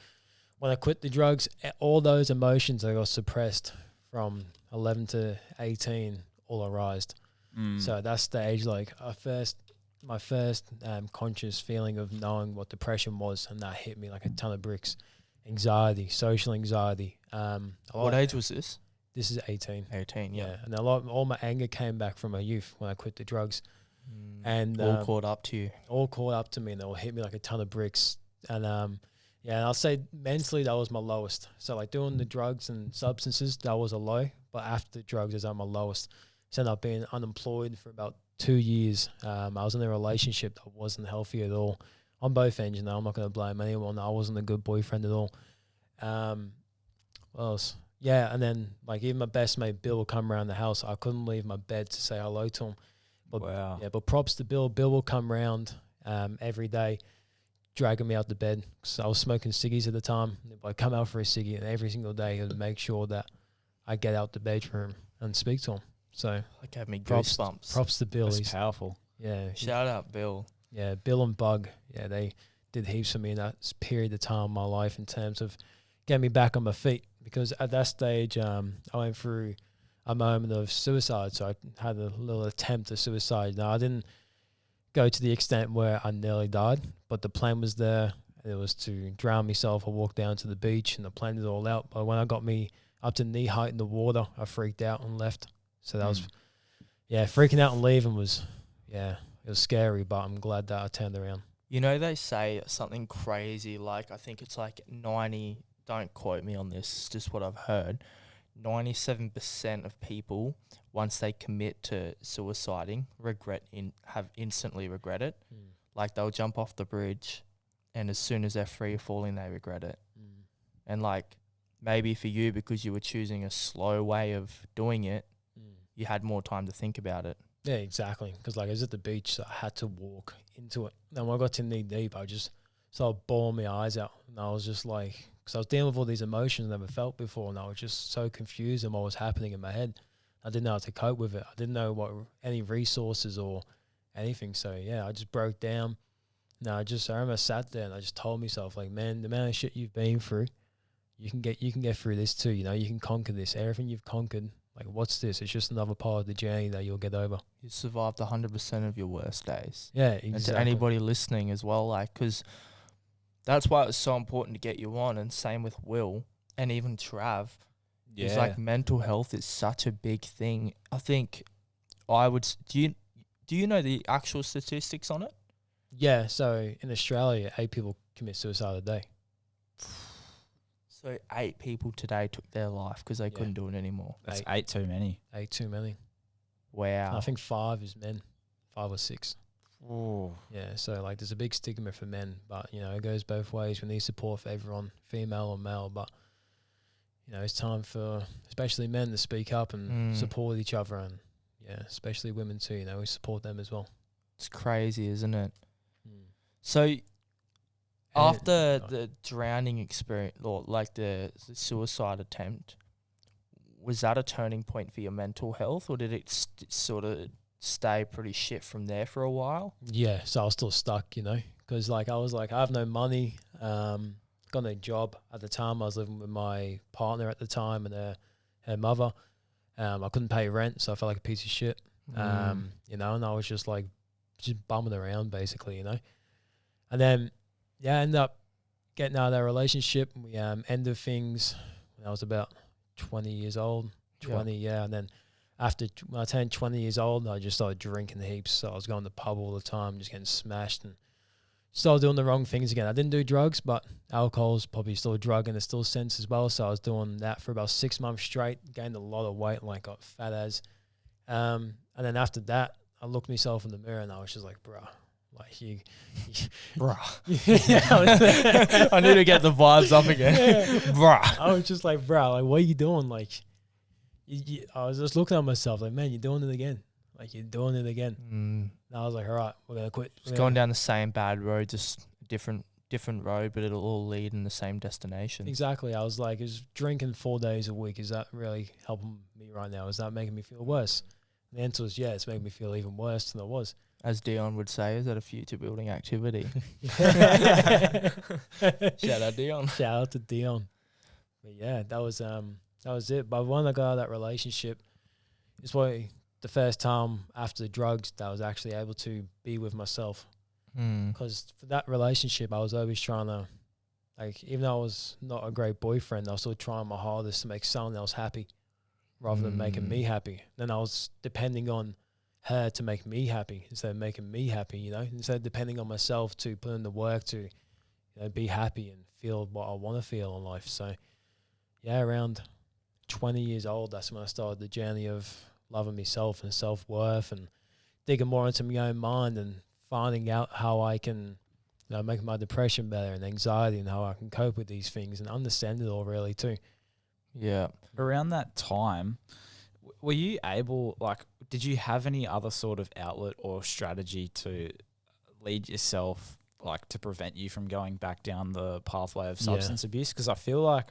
when I quit the drugs, all those emotions that got suppressed from 11 to 18 all arised. So at that stage, like, my first conscious feeling of knowing what depression was, and that hit me like a ton of bricks. Anxiety, social anxiety. What age was this? This is 18. 18, yeah. And all my anger came back from my youth when I quit the drugs. And all caught up to you. All caught up to me, and they all hit me like a ton of bricks. And yeah, and I'll say mentally that was my lowest. So, like, doing the drugs and substances, that was a low. But after the drugs, is at my lowest. So I ended up being unemployed for about 2 years. I was in a relationship that wasn't healthy at all on both ends. You know, I'm not going to blame anyone. I wasn't a good boyfriend at all. What else? Yeah, and then, like, even my best mate Bill would come around the house. I couldn't leave my bed to say hello to him. But, wow. Yeah, but props to Bill. Bill will come around every day, dragging me out to bed. So I was smoking ciggies at the time. I'd come out for a ciggy, and every single day he would make sure that I get out the bedroom and speak to him. So that gave me goosebumps. Props to Bill. That's powerful. Yeah. Shout out Bill. Yeah, Bill and Bug. Yeah, they did heaps for me in that period of time in my life in terms of getting me back on my feet. Because at that stage, I went through a moment of suicide. So I had a little attempt at suicide. Now, I didn't go to the extent where I nearly died, but the plan was there. It was to drown myself or walk down to the beach, and I planned it all out. But when I got me up to knee height in the water, I freaked out and left. So that was, freaking out and leaving was, it was scary, but I'm glad that I turned around. You know, they say something crazy, like, I think it's like 90, don't quote me on this, it's just what I've heard, 97% of people, once they commit to suiciding, have instantly regret it. Like, they'll jump off the bridge, and as soon as they're free falling, they regret it. And like maybe for you, because you were choosing a slow way of doing it, you had more time to think about it. Yeah, exactly. Because like I was at the beach, so I had to walk into it. And when I got to knee deep, I just started bawling my eyes out. And I was just like, because I was dealing with all these emotions I never felt before, and I was just so confused in what was happening in my head. I didn't know how to cope with it. I didn't know what any resources or anything. So yeah, I just broke down. No, I remember I sat there and I just told myself, like, man, the amount of shit you've been through, you can get through this too. You know, you can conquer this. Everything you've conquered, like, what's this? It's just another part of the journey that you'll get over. You survived 100% of your worst days. Yeah, exactly. And to anybody listening as well, like, because that's why it was so important to get you on. And same with Will and even Trav. Yeah. It's like mental health is such a big thing. I think I would. Do you know the actual statistics on it? Yeah, so in Australia, 8 people commit suicide a day. So 8 people today took their life because they couldn't do it anymore. That's 8 too many. 8 too many. Wow. And I think 5 is men, 5 or 6. Oh. Yeah, so like there's a big stigma for men, but you know, it goes both ways. We need support for everyone, female or male, but you know, it's time for especially men to speak up and support each other, and yeah, especially women too, you know, we support them as well. It's crazy, isn't it? So after the drowning experience, or like the suicide attempt, was that a turning point for your mental health, or did it sort of stay pretty shit from there for a while? Yeah, so I was still stuck, you know, because like I was like, I have no money, got no job at the time. I was living with my partner at the time and her mother. I couldn't pay rent, so I felt like a piece of shit. You know, and I was just like bumming around basically, you know. And then I ended up getting out of that relationship. We ended things when I was about 20 years old. 20, and then after when I turned 20 years old, I just started drinking heaps. So I was going to the pub all the time, just getting smashed, and started doing the wrong things again. I didn't do drugs, but alcohol's probably still a drug in a still sense as well. So I was doing that for about 6 months straight, gained a lot of weight, like got fat as. And then after that, I looked myself in the mirror and I was just like, bruh, like you Bruh. Yeah, I need to get the vibes up again. Bruh. I was just like, bruh, like, what are you doing? Like, I was just looking at myself like, man, you're doing it again. Like, you're doing it again. And I was like, all right, we're going to quit. It's going down the same bad road, just different road, but it'll all lead in the same destination. Exactly. I was like, is drinking 4 days a week, is that really helping me right now? Is that making me feel worse? And the answer was, yeah, it's making me feel even worse than I was. As Dion would say, is that a future building activity? Shout out Dion. Shout out to Dion. But yeah, that was it. But when I got out of that relationship, it's probably the first time after the drugs that I was actually able to be with myself. Because for that relationship, I was always trying to, like, even though I was not a great boyfriend, I was still trying my hardest to make someone else happy rather than making me happy. Then I was depending on her to make me happy instead of making me happy, you know, instead of depending on myself to put in the work to, you know, be happy and feel what I want to feel in life. So yeah, around 20 years old, that's when I started the journey of loving myself and self-worth and digging more into my own mind and finding out how I can, you know, make my depression better and anxiety and how I can cope with these things and understand it all really too. Yeah. Around that time, were you able, like, did you have any other sort of outlet or strategy to lead yourself, like, to prevent you from going back down the pathway of substance abuse? Because I feel like,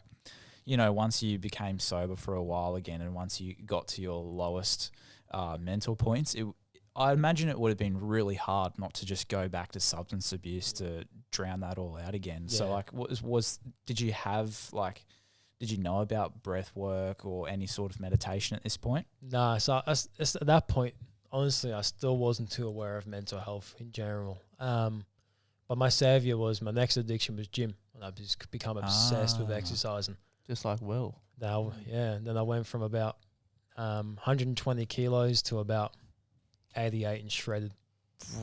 you know, once you became sober for a while again and once you got to your lowest mental points, I imagine it would have been really hard not to just go back to substance abuse to drown that all out again. Yeah. So, like, did you have, like, did you know about breath work or any sort of meditation at this point? Nah, so at that point, honestly, I still wasn't too aware of mental health in general. But my savior was, my next addiction was gym. And I've just become obsessed with exercising. Just like Will. Now, yeah, and then I went from about 120 kilos to about 88 and shredded.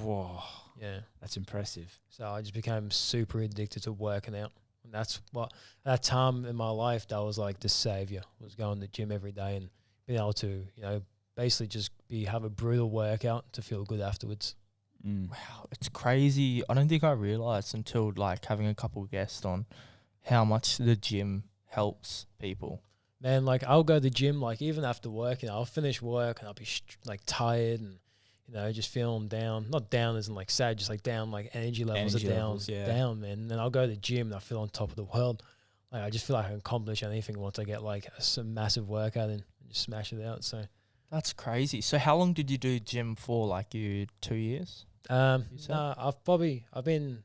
Whoa. Yeah. That's impressive. So I just became super addicted to working out. And that's what, at that time in my life, that was like the savior, was going to the gym every day and being able to, you know, basically just have a brutal workout to feel good afterwards. Wow, it's crazy. I don't think I realized until, like, having a couple of guests on how much the gym helps people. Man, like I'll go to the gym, like even after work, I'll finish work and I'll be like tired and, just feeling down. Not down as in like sad, just like down, like energy levels Energy are down, levels, yeah. down, man. And then I'll go to the gym and I feel on top of the world. Like I just feel like I can accomplish anything once I get like some massive workout in and just smash it out. So That's crazy. So how long did you do gym for? Like 2 years? You said? no, I've been,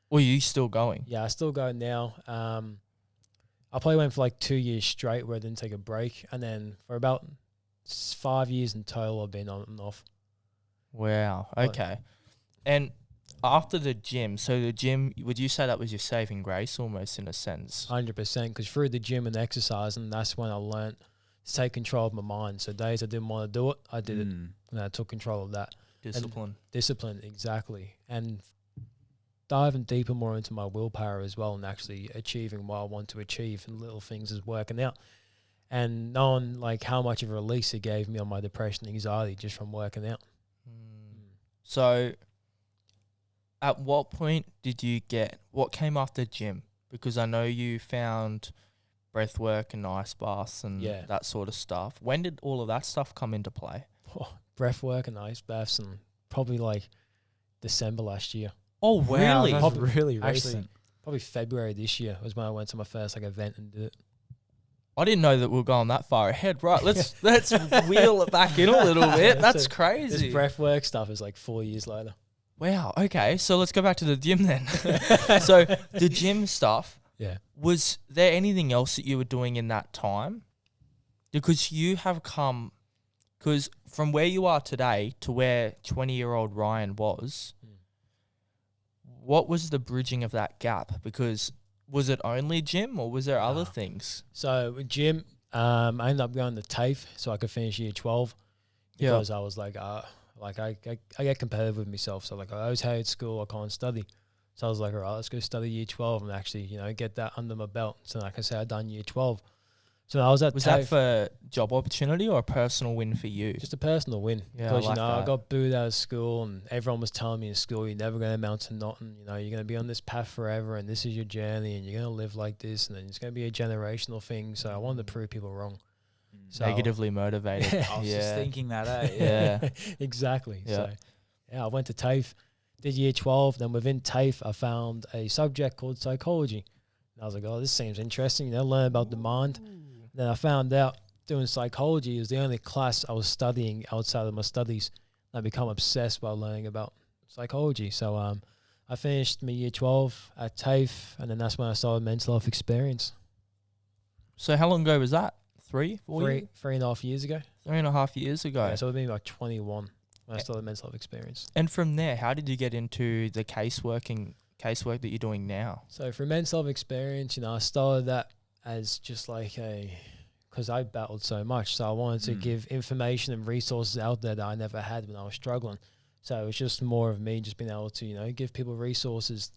Or are you still going? I still go now. I probably went for like 2 years straight where I didn't take a break. And then for about 5 years in total, I've been on and off. Wow. Okay. And after the gym, so the gym, would you say that was your saving grace almost in a sense? 100%, because through the gym and exercise, and that's when I learnt to take control of my mind. So days I didn't want to do it, I did it, and I took control of that. Discipline. Discipline, exactly. And diving deeper more into my willpower as well and actually achieving what I want to achieve and little things is working out. And knowing like how much of a release it gave me on my depression and anxiety just from working out. So at what point did you what came after gym? Because I know you found breath work and ice baths and that sort of stuff. When did all of that stuff come into play? Breath work and ice baths and probably like December last year. Oh, wow. Really? That's really actually, recent. Probably February this year was when I went to my first like event and did it. I didn't know that we were going that far ahead. Right, let's wheel it back in a little bit. That's crazy. This breath work stuff is like 4 years later. Wow. Okay, so let's go back to the gym then. So the gym stuff. Yeah. Was there anything else that you were doing in that time? Because you have come, because from where you are today to where 20-year-old Ryan was, what was the bridging of that gap? Because was it only gym or was there other things? So with gym, I ended up going to Tafe so I could finish year 12 because I was like I get competitive with myself. So like I always hated school, I can't study. So I was like, all right, let's go study year 12 and actually, get that under my belt. So like I said, I'd done year 12. So I was at Was Tafe. that for job opportunity or a personal win for you? Just a personal win. Yeah, because, I I got booed out of school and everyone was telling me in school, you're never going to amount to nothing. You're going to be on this path forever and this is your journey and you're going to live like this and then it's going to be a generational thing. So I wanted to prove people wrong. So Negatively motivated. I was just thinking that, Yeah. Exactly. Yeah. So, I went to Tafe, did year 12. Then within Tafe, I found a subject called psychology. And I was like, oh, this seems interesting. Learn about the mind. Then I found out doing psychology is the only class I was studying outside of my studies. I become obsessed by learning about psychology. So I finished my year 12 at TAFE, and then that's when I started mental health experience. So how long ago was that? 3, 4 years? 3.5 years ago. 3.5 years ago. Yeah, so it would be like 21 when I started mental health experience. And from there, how did you get into the casework that you're doing now? So for mental health experience, I started that as just like because I battled so much. So I wanted to give information and resources out there that I never had when I was struggling. So it was just more of me just being able to, give people resources.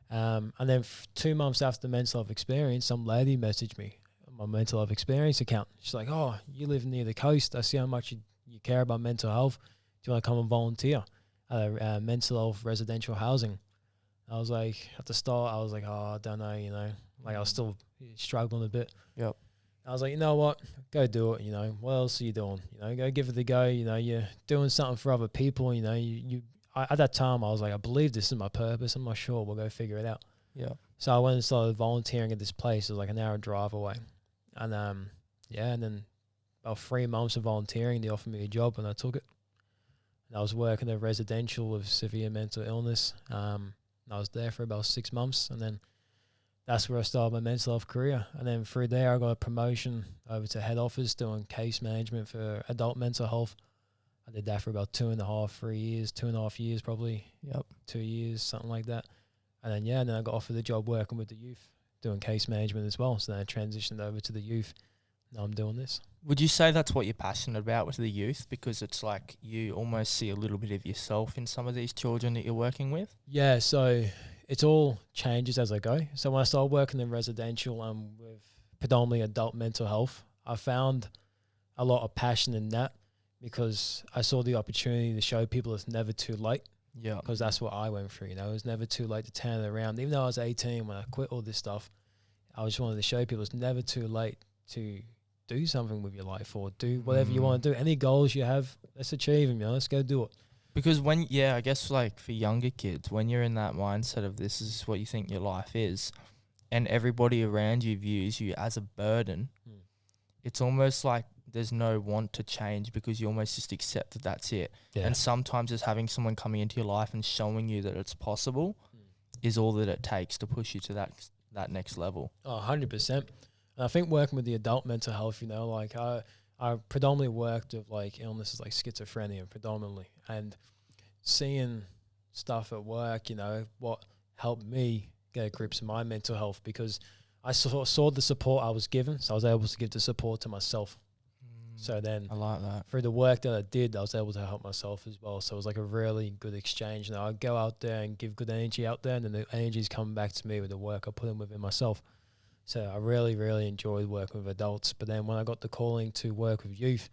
And then 2 months after the mental health experience, some lady messaged me on my mental health experience account. She's like, oh, you live near the coast. I see how much you care about mental health. Do you want to come and volunteer at mental health residential housing? I was like, at the start, I was like, oh, I don't know, like I was still struggling a bit. Yep. I was like, you know what? Go do it. What else are you doing? Go give it a go. You're doing something for other people. At that time, I was like, I believe this is my purpose. I'm not sure. We'll go figure it out. Yeah. So I went and started volunteering at this place. It was like an hour drive away. And and then about 3 months of volunteering, they offered me a job and I took it. And I was working at residential with severe mental illness. I was there for about 6 months, and then that's where I started my mental health career. And then through there, I got a promotion over to head office doing case management for adult mental health. I did that for about 2.5 years probably. Yep. 2 years, something like that. And then I got offered the job working with the youth, doing case management as well. So then I transitioned over to the youth. Now I'm doing this. Would you say that's what you're passionate about with the youth? Because it's like you almost see a little bit of yourself in some of these children that you're working with? Yeah, so it's all changes as I go. So when I started working in residential with predominantly adult mental health, I found a lot of passion in that because I saw the opportunity to show people it's never too late Yeah. because that's what I went through. You know, it was never too late to turn it around. Even though I was 18 when I quit all this stuff, I just wanted to show people it's never too late to do something with your life or do whatever you want to do. Any goals you have, let's achieve them. You know, let's go do it. Because I guess like for younger kids, when you're in that mindset of this is what you think your life is, and everybody around you views you as a burden, it's almost like there's no want to change because you almost just accept that that's it. Yeah. And sometimes just having someone coming into your life and showing you that it's possible is all that it takes to push you to that next level. Oh, 100%. And I think working with the adult mental health, you know, like I predominantly worked with like illnesses like schizophrenia predominantly, and seeing stuff at work, you know, what helped me get a grip of my mental health, because I saw the support I was given, so I was able to give the support to myself. So then I like that. through the work that I did, I was able to help myself as well. So it was like a really good exchange. And I'd go out there and give good energy out there, and then the energy's coming back to me with the work I put in within myself. So I really, really enjoyed working with adults. But then when I got the calling to work with youth,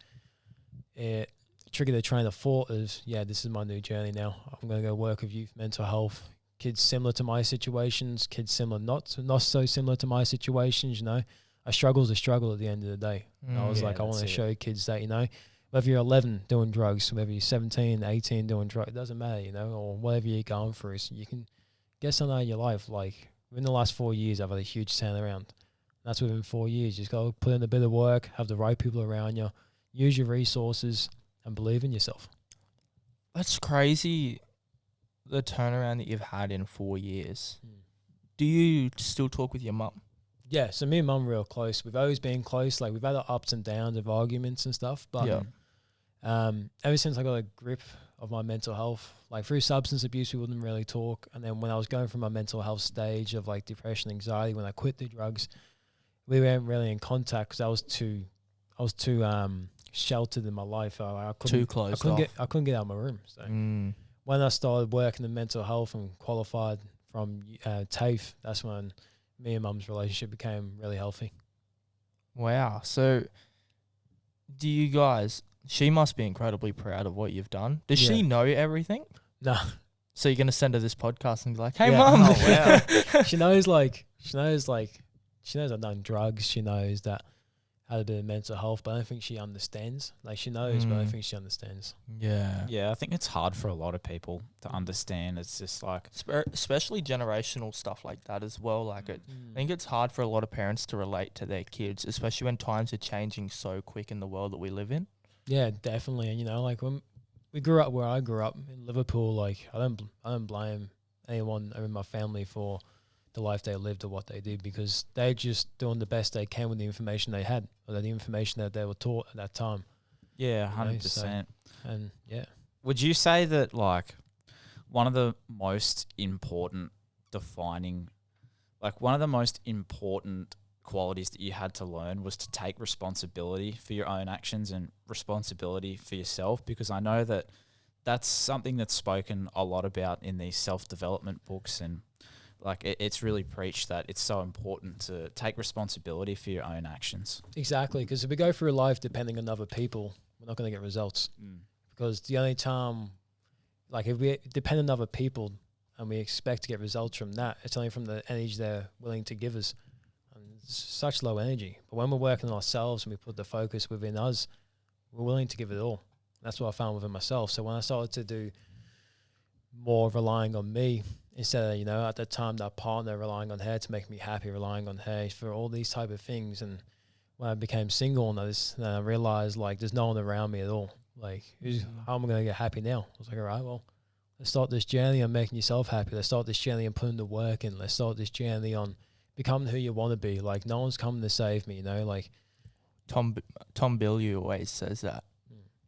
it triggered a train of thought of, this is my new journey now. I'm going to go work with youth mental health, kids similar to my situations, kids similar, not so similar to my situations, you know. A struggle is a struggle at the end of the day. And I was like, I want to show kids that, you know, whether you're 11 doing drugs, whether you're 17, 18 doing drugs, it doesn't matter, you know, or whatever you're going through. So you can get something out of your life. Like within the last 4 years, I've had a huge turnaround. That's within 4 years. You just got to put in a bit of work, have the right people around you, use your resources, and believe in yourself. That's crazy, the turnaround that you've had in 4 years. Do you still talk with your mum? Yeah, so me and mum are real close. We've always been close. Like we've had our ups and downs of arguments and stuff. But ever since I got a grip of my mental health, like through substance abuse, we wouldn't really talk. And then when I was going through my mental health stage of like depression, anxiety, when I quit the drugs, we weren't really in contact because I was too sheltered in my life. I couldn't, Too close. I couldn't get out of my room. So when I started working in mental health and qualified from Tafe, that's when me and mum's relationship became really healthy. Wow. So do you guys, she must be incredibly proud of what you've done. Does she know everything? No. So you're going to send her this podcast and be like, hey, Yeah. mum. Oh, wow. She knows I've done drugs. She knows that I had a bit of mental health, but I don't think she understands. Like she knows, but I don't think she understands. Yeah. Yeah, I think it's hard for a lot of people to understand. It's just like, especially generational stuff like that as well. Like I think it's hard for a lot of parents to relate to their kids, especially when times are changing so quick in the world that we live in. Yeah, definitely. And you know, like when we grew up where I grew up in Liverpool, like I don't blame anyone in my family for the life they lived or what they did, because they're just doing the best they can with the information they had, or the information that they were taught at that time. yeah, You know, 100%. so- And yeah. Would you say that like one of the most important qualities that you had to learn was to take responsibility for your own actions and responsibility for yourself? Because I know that that's something that's spoken a lot about in these self-development books, and like it's really preached that it's so important to take responsibility for your own actions. Exactly, because if we go through life depending on other people, we're not going to get results. Because the only time, like if we depend on other people and we expect to get results from that, it's only from the energy they're willing to give us. And it's such low energy. But when we're working on ourselves and we put the focus within us, we're willing to give it all. That's what I found within myself. So when I started to do more relying on me, instead of, you know, at the time that partner, relying on her to make me happy, relying on her for all these type of things. And when I became single and I realized like there's no one around me at all. Like, how am I going to get happy now? I was like, all right, well, let's start this journey on making yourself happy. Let's start this journey on putting the work in. Let's start this journey on becoming who you want to be. Like, no one's coming to save me, you know? Like, Tom Bilyeu always says that.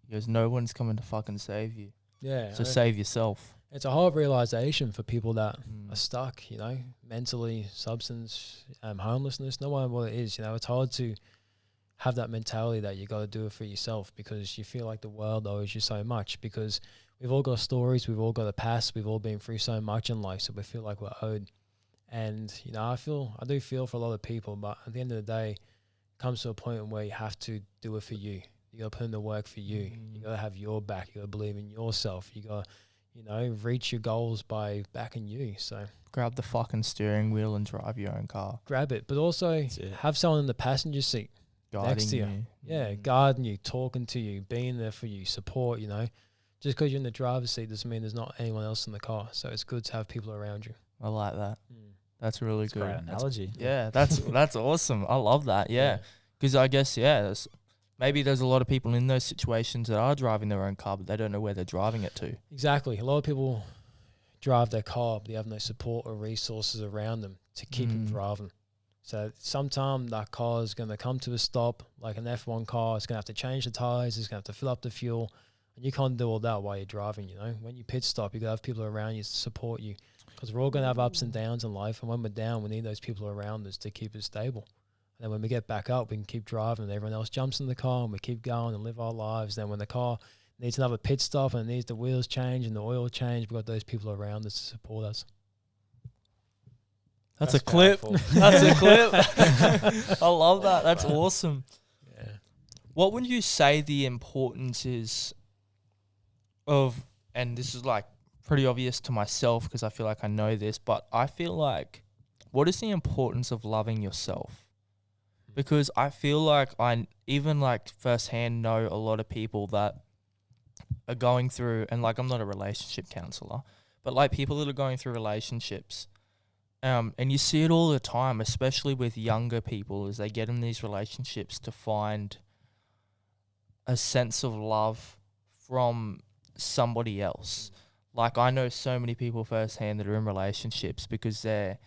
He goes, no one's coming to fucking save you. yeah. So save yourself. It's a hard realization for people that are stuck, you know, mentally, substance, homelessness, no matter what it is, you know, it's hard to have that mentality that you got to do it for yourself, because you feel like the world owes you so much, because we've all got stories, we've all got a past, we've all been through so much in life, so we feel like we're owed. And, you know, I do feel for a lot of people, but at the end of the day, it comes to a point where you have to do it for you. You got to put in the work for you. You got to have your back. You got to believe in yourself. You got reach your goals by backing you. So Grab the fucking steering wheel and drive your own car. grab it, but also have someone in the passenger seat Guiding next to you. you. Yeah, guarding you, talking to you, being there for you, support, Just because you're in the driver's seat doesn't mean there's not anyone else in the car. So it's good to have people around you. I like that. That's really good. Great analogy. That's awesome. I love that. Yeah. Because I guess, maybe there's a lot of people in those situations that are driving their own car, but they don't know where they're driving it to. Exactly. A lot of people drive their car, but they have no support or resources around them to keep them driving. So sometime that car is going to come to a stop, like an F1 car. It's going to have to change the tires. It's going to have to fill up the fuel. And you can't do all that while you're driving, When you pit stop, you got to have people around you to support you. Because we're all going to have ups and downs in life. And when we're down, we need those people around us to keep us stable. And then when we get back up, we can keep driving. And everyone else jumps in the car and we keep going and live our lives. Then when the car needs another pit stop and it needs the wheels change and the oil change, we've got those people around us to support us. That's a clip. That's a clip. I love that. That's awesome. Yeah. What would you say the importance is of, and this is like pretty obvious to myself because I feel like I know this, but I feel like, what is the importance of loving yourself? Because I feel like I even like firsthand know a lot of people that are going through, and like I'm not a relationship counselor, but like people that are going through relationships. And you see it all the time, especially with younger people, as they get in these relationships to find a sense of love from somebody else. Like I know so many people firsthand that are in relationships because they're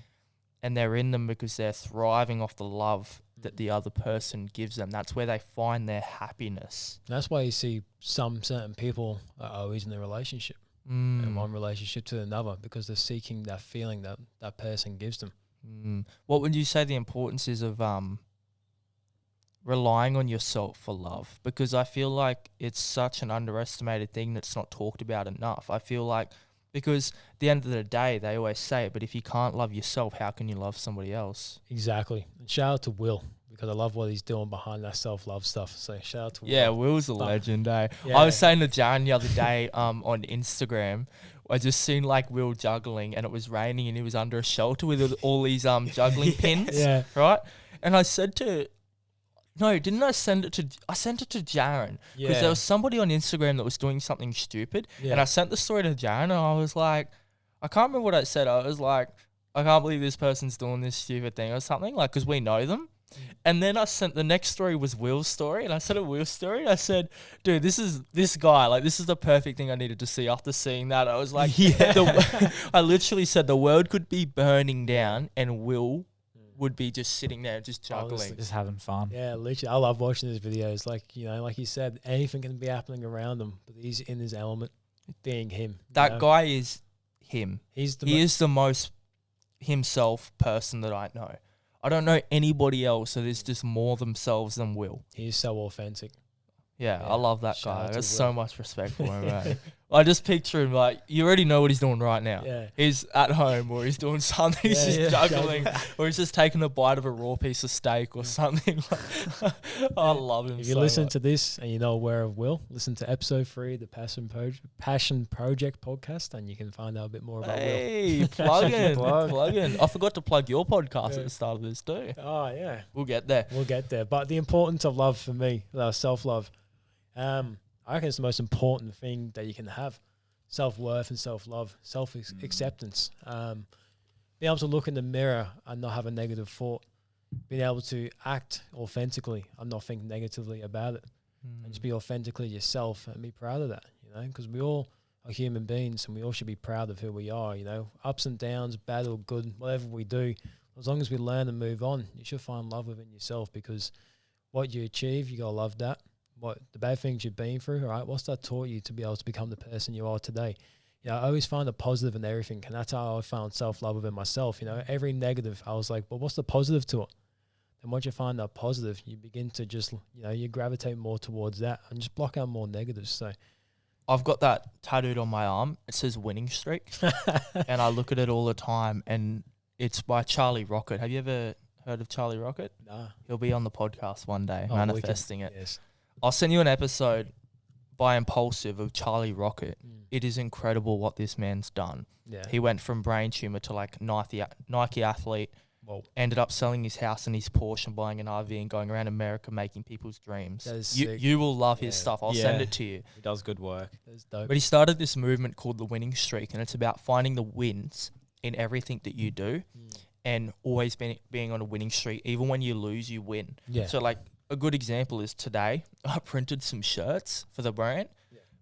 in them because they're thriving off the love that the other person gives them. That's where they find their happiness. That's why you see some certain people are always in a relationship. And one relationship to another because they're seeking that feeling that person gives them. What would you say the importance is of relying on yourself for love? Because I feel like it's such an underestimated thing that's not talked about enough. I feel like because at the end of the day, they always say it, but if you can't love yourself, how can you love somebody else? Exactly. And shout out to Will because I love what he's doing behind that self-love stuff. So shout out to Will. Yeah, Will's a legend, eh? Yeah. I was saying to Jarren the other day on Instagram, I just seen like Will juggling and it was raining and he was under a shelter with all these juggling pins, right? And I said to... No, didn't I send it to... I sent it to Jarren because there was somebody on Instagram that was doing something stupid and I sent the story to Jarren and I was like... I can't remember what I said. I was like, I can't believe this person's doing this stupid thing or something, like, because we know them. And then I sent... The next story was Will's story and I sent a Will's story and I said, dude, this guy, like, this is the perfect thing I needed to see after seeing that. I was like... I literally said the world could be burning down and Will... would be just sitting there just juggling. Just having fun. Yeah, literally. I love watching his videos. Like, like you said, anything can be happening around him, but he's in his element, being him. That guy is him. He is the most himself person that I know. I don't know anybody else that is just more themselves than Will. He's so authentic. Yeah, I love that guy. There's so much respect for him, right? I just picture him like, you already know what he's doing right now. Yeah. He's at home or he's doing something. He's just juggling or he's just taking a bite of a raw piece of steak or something. I love him. If you listen to this and you're not aware of Will, listen to episode 3, the Passion Project podcast, and you can find out a bit more about Will. Hey, plug in. I forgot to plug your podcast at the start of this too. Oh, yeah. We'll get there. But the importance of love for me, self-love, I reckon it's the most important thing that you can have. Self-worth and self-love, self-acceptance. Being able to look in the mirror and not have a negative thought. Being able to act authentically and not think negatively about it. And just be authentically yourself and be proud of that, because we all are human beings and we all should be proud of who we are, Ups and downs, bad or good, whatever we do. As long as we learn and move on, you should find love within yourself, because what you achieve, you got to love that. What the bad things you've been through, all right, what's that taught you to be able to become the person you are today? I always find a positive in everything, and that's how I found self-love within myself. Every negative, I was like, well, what's the positive to it? And once you find that positive, you begin to just, you gravitate more towards that and just block out more negatives. So I've got that tattooed on my arm. It says winning streak. And I look at it all the time, and it's by Charlie Rocket. Have you ever heard of Charlie Rocket? Nah. He'll be on the podcast one day, manifesting it. Yes. I'll send you an episode, by Impulsive of Charlie Rocket. It is incredible what this man's done. Yeah. He went from brain tumor to like Nike athlete. Whoa. Ended up selling his house and his Porsche and buying an RV and going around America making people's dreams. That is You sick. you will love his stuff. I'll send Yeah. it to you. He does good work. That's dope. But he started this movement called the winning streak, and it's about finding the wins in everything that you do and always being on a winning streak. Even when you lose, you win. Yeah. So like a good example is today I printed some shirts for the brand,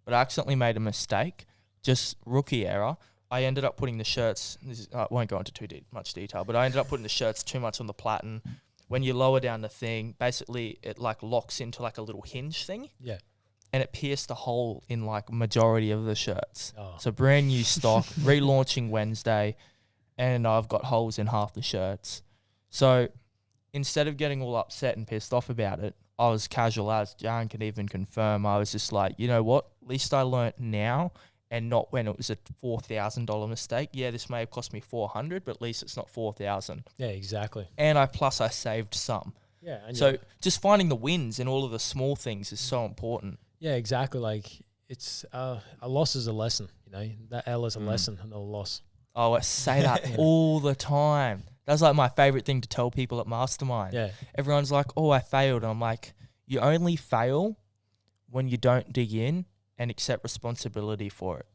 but I accidentally made a mistake. Just rookie error. I ended up putting the shirts, I won't go into much detail, but I ended up putting the shirts too much on the platen. When you lower down the thing, basically it like locks into like a little hinge thing. Yeah. And it pierced a hole in like majority of the shirts. Oh. So brand new stock, relaunching Wednesday, and I've got holes in half the shirts. So instead of getting all upset and pissed off about it, I was casual as Jarren can even confirm. I was just like, you know what? At least I learnt now and not when it was a $4,000 mistake. Yeah, this may have cost me $400, but at least it's not $4,000. Yeah, exactly. And I saved some. Yeah. And So just finding the wins in all of the small things is so important. yeah, exactly. Like it's a loss is a lesson. You know, that L is a lesson and not a loss. Oh, I say that all the time. That's like my favorite thing to tell people at Mastermind. Yeah. Everyone's like, oh, I failed. And I'm like, you only fail when you don't dig in and accept responsibility for it.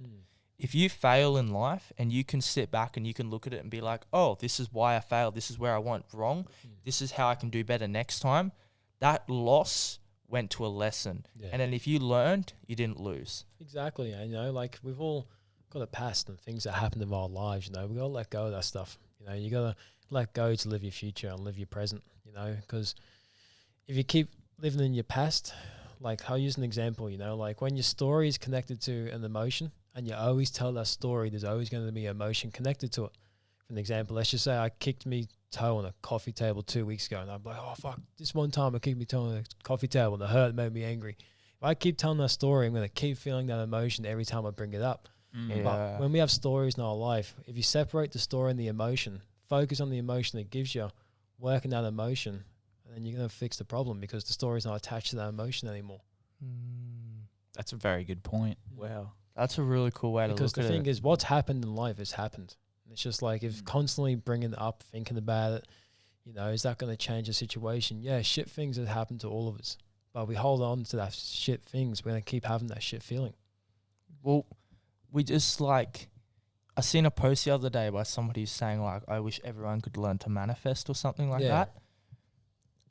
If you fail in life and you can sit back and you can look at it and be like, oh, this is why I failed. This is where I went wrong. This is how I can do better next time. That loss went to a lesson. Yeah. And then if you learned, you didn't lose. Exactly. You know, like we've all got a past and things that happened in our lives, you know, we got to let go of that stuff. You know, you got to let go to live your future and live your present, you know, because if you keep living in your past, like I'll use an example, you know, like when your story is connected to an emotion and you always tell that story, there's always going to be emotion connected to it. For an example, let's just say I kicked me toe on a coffee table 2 weeks ago and I'm like, oh, fuck, this one time I kicked me toe on a coffee table and it hurt, it made me angry. If I keep telling that story, I'm going to keep feeling that emotion every time I bring it up. Yeah. But when we have stories in our life, if you separate the story and the emotion, focus on the emotion it gives you, work on that emotion, and then you're going to fix the problem because the story's not attached to that emotion anymore. That's a very good point. Wow. That's a really cool way to Because look the at thing it. is, what's happened in life has happened. And it's just like, if constantly bringing it up, thinking about it, you know, is that going to change the situation? Yeah, shit things have happened to all of us. But we hold on to that shit things, we're going to keep having that shit feeling. Well, we just like, I seen a post the other day by somebody saying like, I wish everyone could learn to manifest or something like that.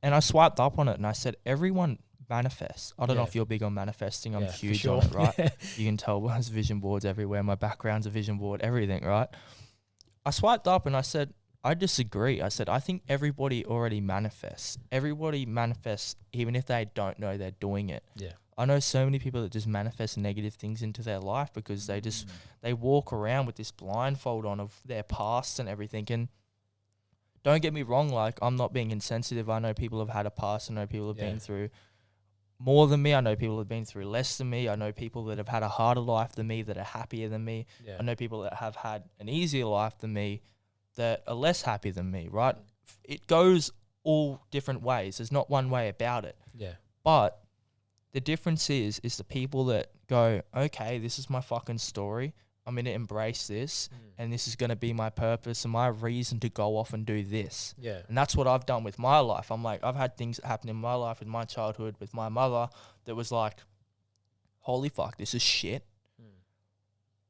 And I swiped up on it and I said, everyone manifests. I don't know if you're big on manifesting. I'm huge on it, right? You can tell there's vision boards everywhere. My background's a vision board, everything, right? I swiped up and I said, I disagree. I said, I think everybody already manifests. Everybody manifests even if they don't know they're doing it. Yeah. I know so many people that just manifest negative things into their life because they just, they walk around with this blindfold on of their past and everything. And don't get me wrong, like I'm not being insensitive. I know people have had a past. I know people have been through more than me. I know people have been through less than me. I know people that have had a harder life than me that are happier than me. I know people that have had an easier life than me that are less happy than me, right? It goes all different ways. There's not one way about it. Yeah. But the difference is the people that go, okay, this is my fucking story. I'm going to embrace this and this is going to be my purpose and my reason to go off and do this. Yeah. And that's what I've done with my life. I'm like, I've had things that happen in my life, in my childhood, with my mother that was like, holy fuck, this is shit.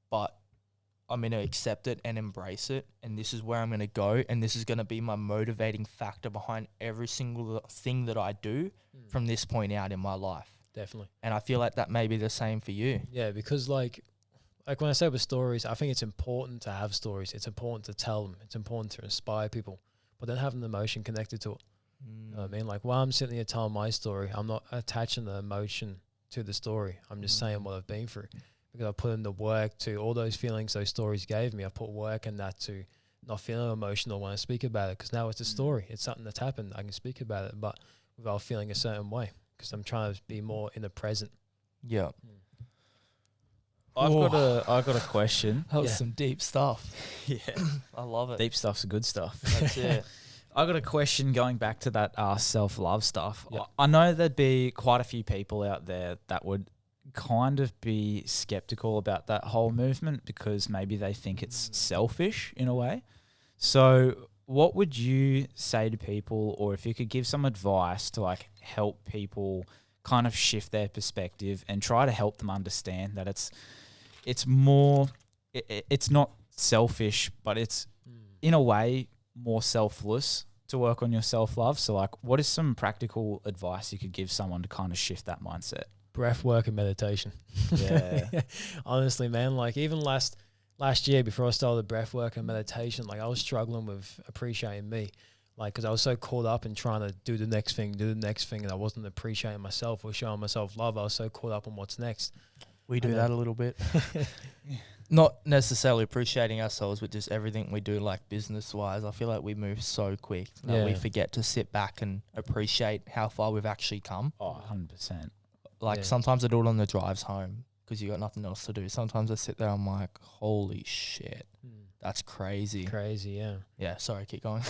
But I'm going to accept it and embrace it. And this is where I'm going to go. And this is going to be my motivating factor behind every single thing that I do from this point out in my life. Definitely. And I feel like that may be the same for you. Yeah, because like when I say with stories, I think it's important to have stories. It's important to tell them. It's important to inspire people, but then have an emotion connected to it. You know what I mean? Like while I'm sitting here telling my story, I'm not attaching the emotion to the story. I'm just saying what I've been through because I put in the work to all those feelings those stories gave me. I put work in that to not feeling emotional when I speak about it because now it's a story. It's something that's happened. I can speak about it, but without feeling a certain way because I'm trying to be more in the present. Yeah. I've got a question. That was some deep stuff. Yeah. I love it. Deep stuff's good stuff. That's it. I got a question going back to that self-love stuff. Yeah. I know there'd be quite a few people out there that would kind of be skeptical about that whole movement because maybe they think it's selfish in a way. So what would you say to people, or if you could give some advice to like help people kind of shift their perspective and try to help them understand that it's more, it's not selfish, but it's in a way more selfless to work on your self-love. So like, what is some practical advice you could give someone to kind of shift that mindset? Breath work and meditation. Yeah. Honestly, man, like even last year before I started breath work and meditation, like I was struggling with appreciating me, like because I was so caught up in trying to do the next thing, and I wasn't appreciating myself or showing myself love. I was so caught up on what's next. We do that a little bit. Not necessarily appreciating ourselves, but just everything we do, like business-wise. I feel like we move so quick that we forget to sit back and appreciate how far we've actually come. Oh, 100%. Like sometimes I do it on the drives home because you got nothing else to do. Sometimes I sit there, I'm like, holy shit, that's crazy. Crazy, yeah. Yeah, sorry, keep going.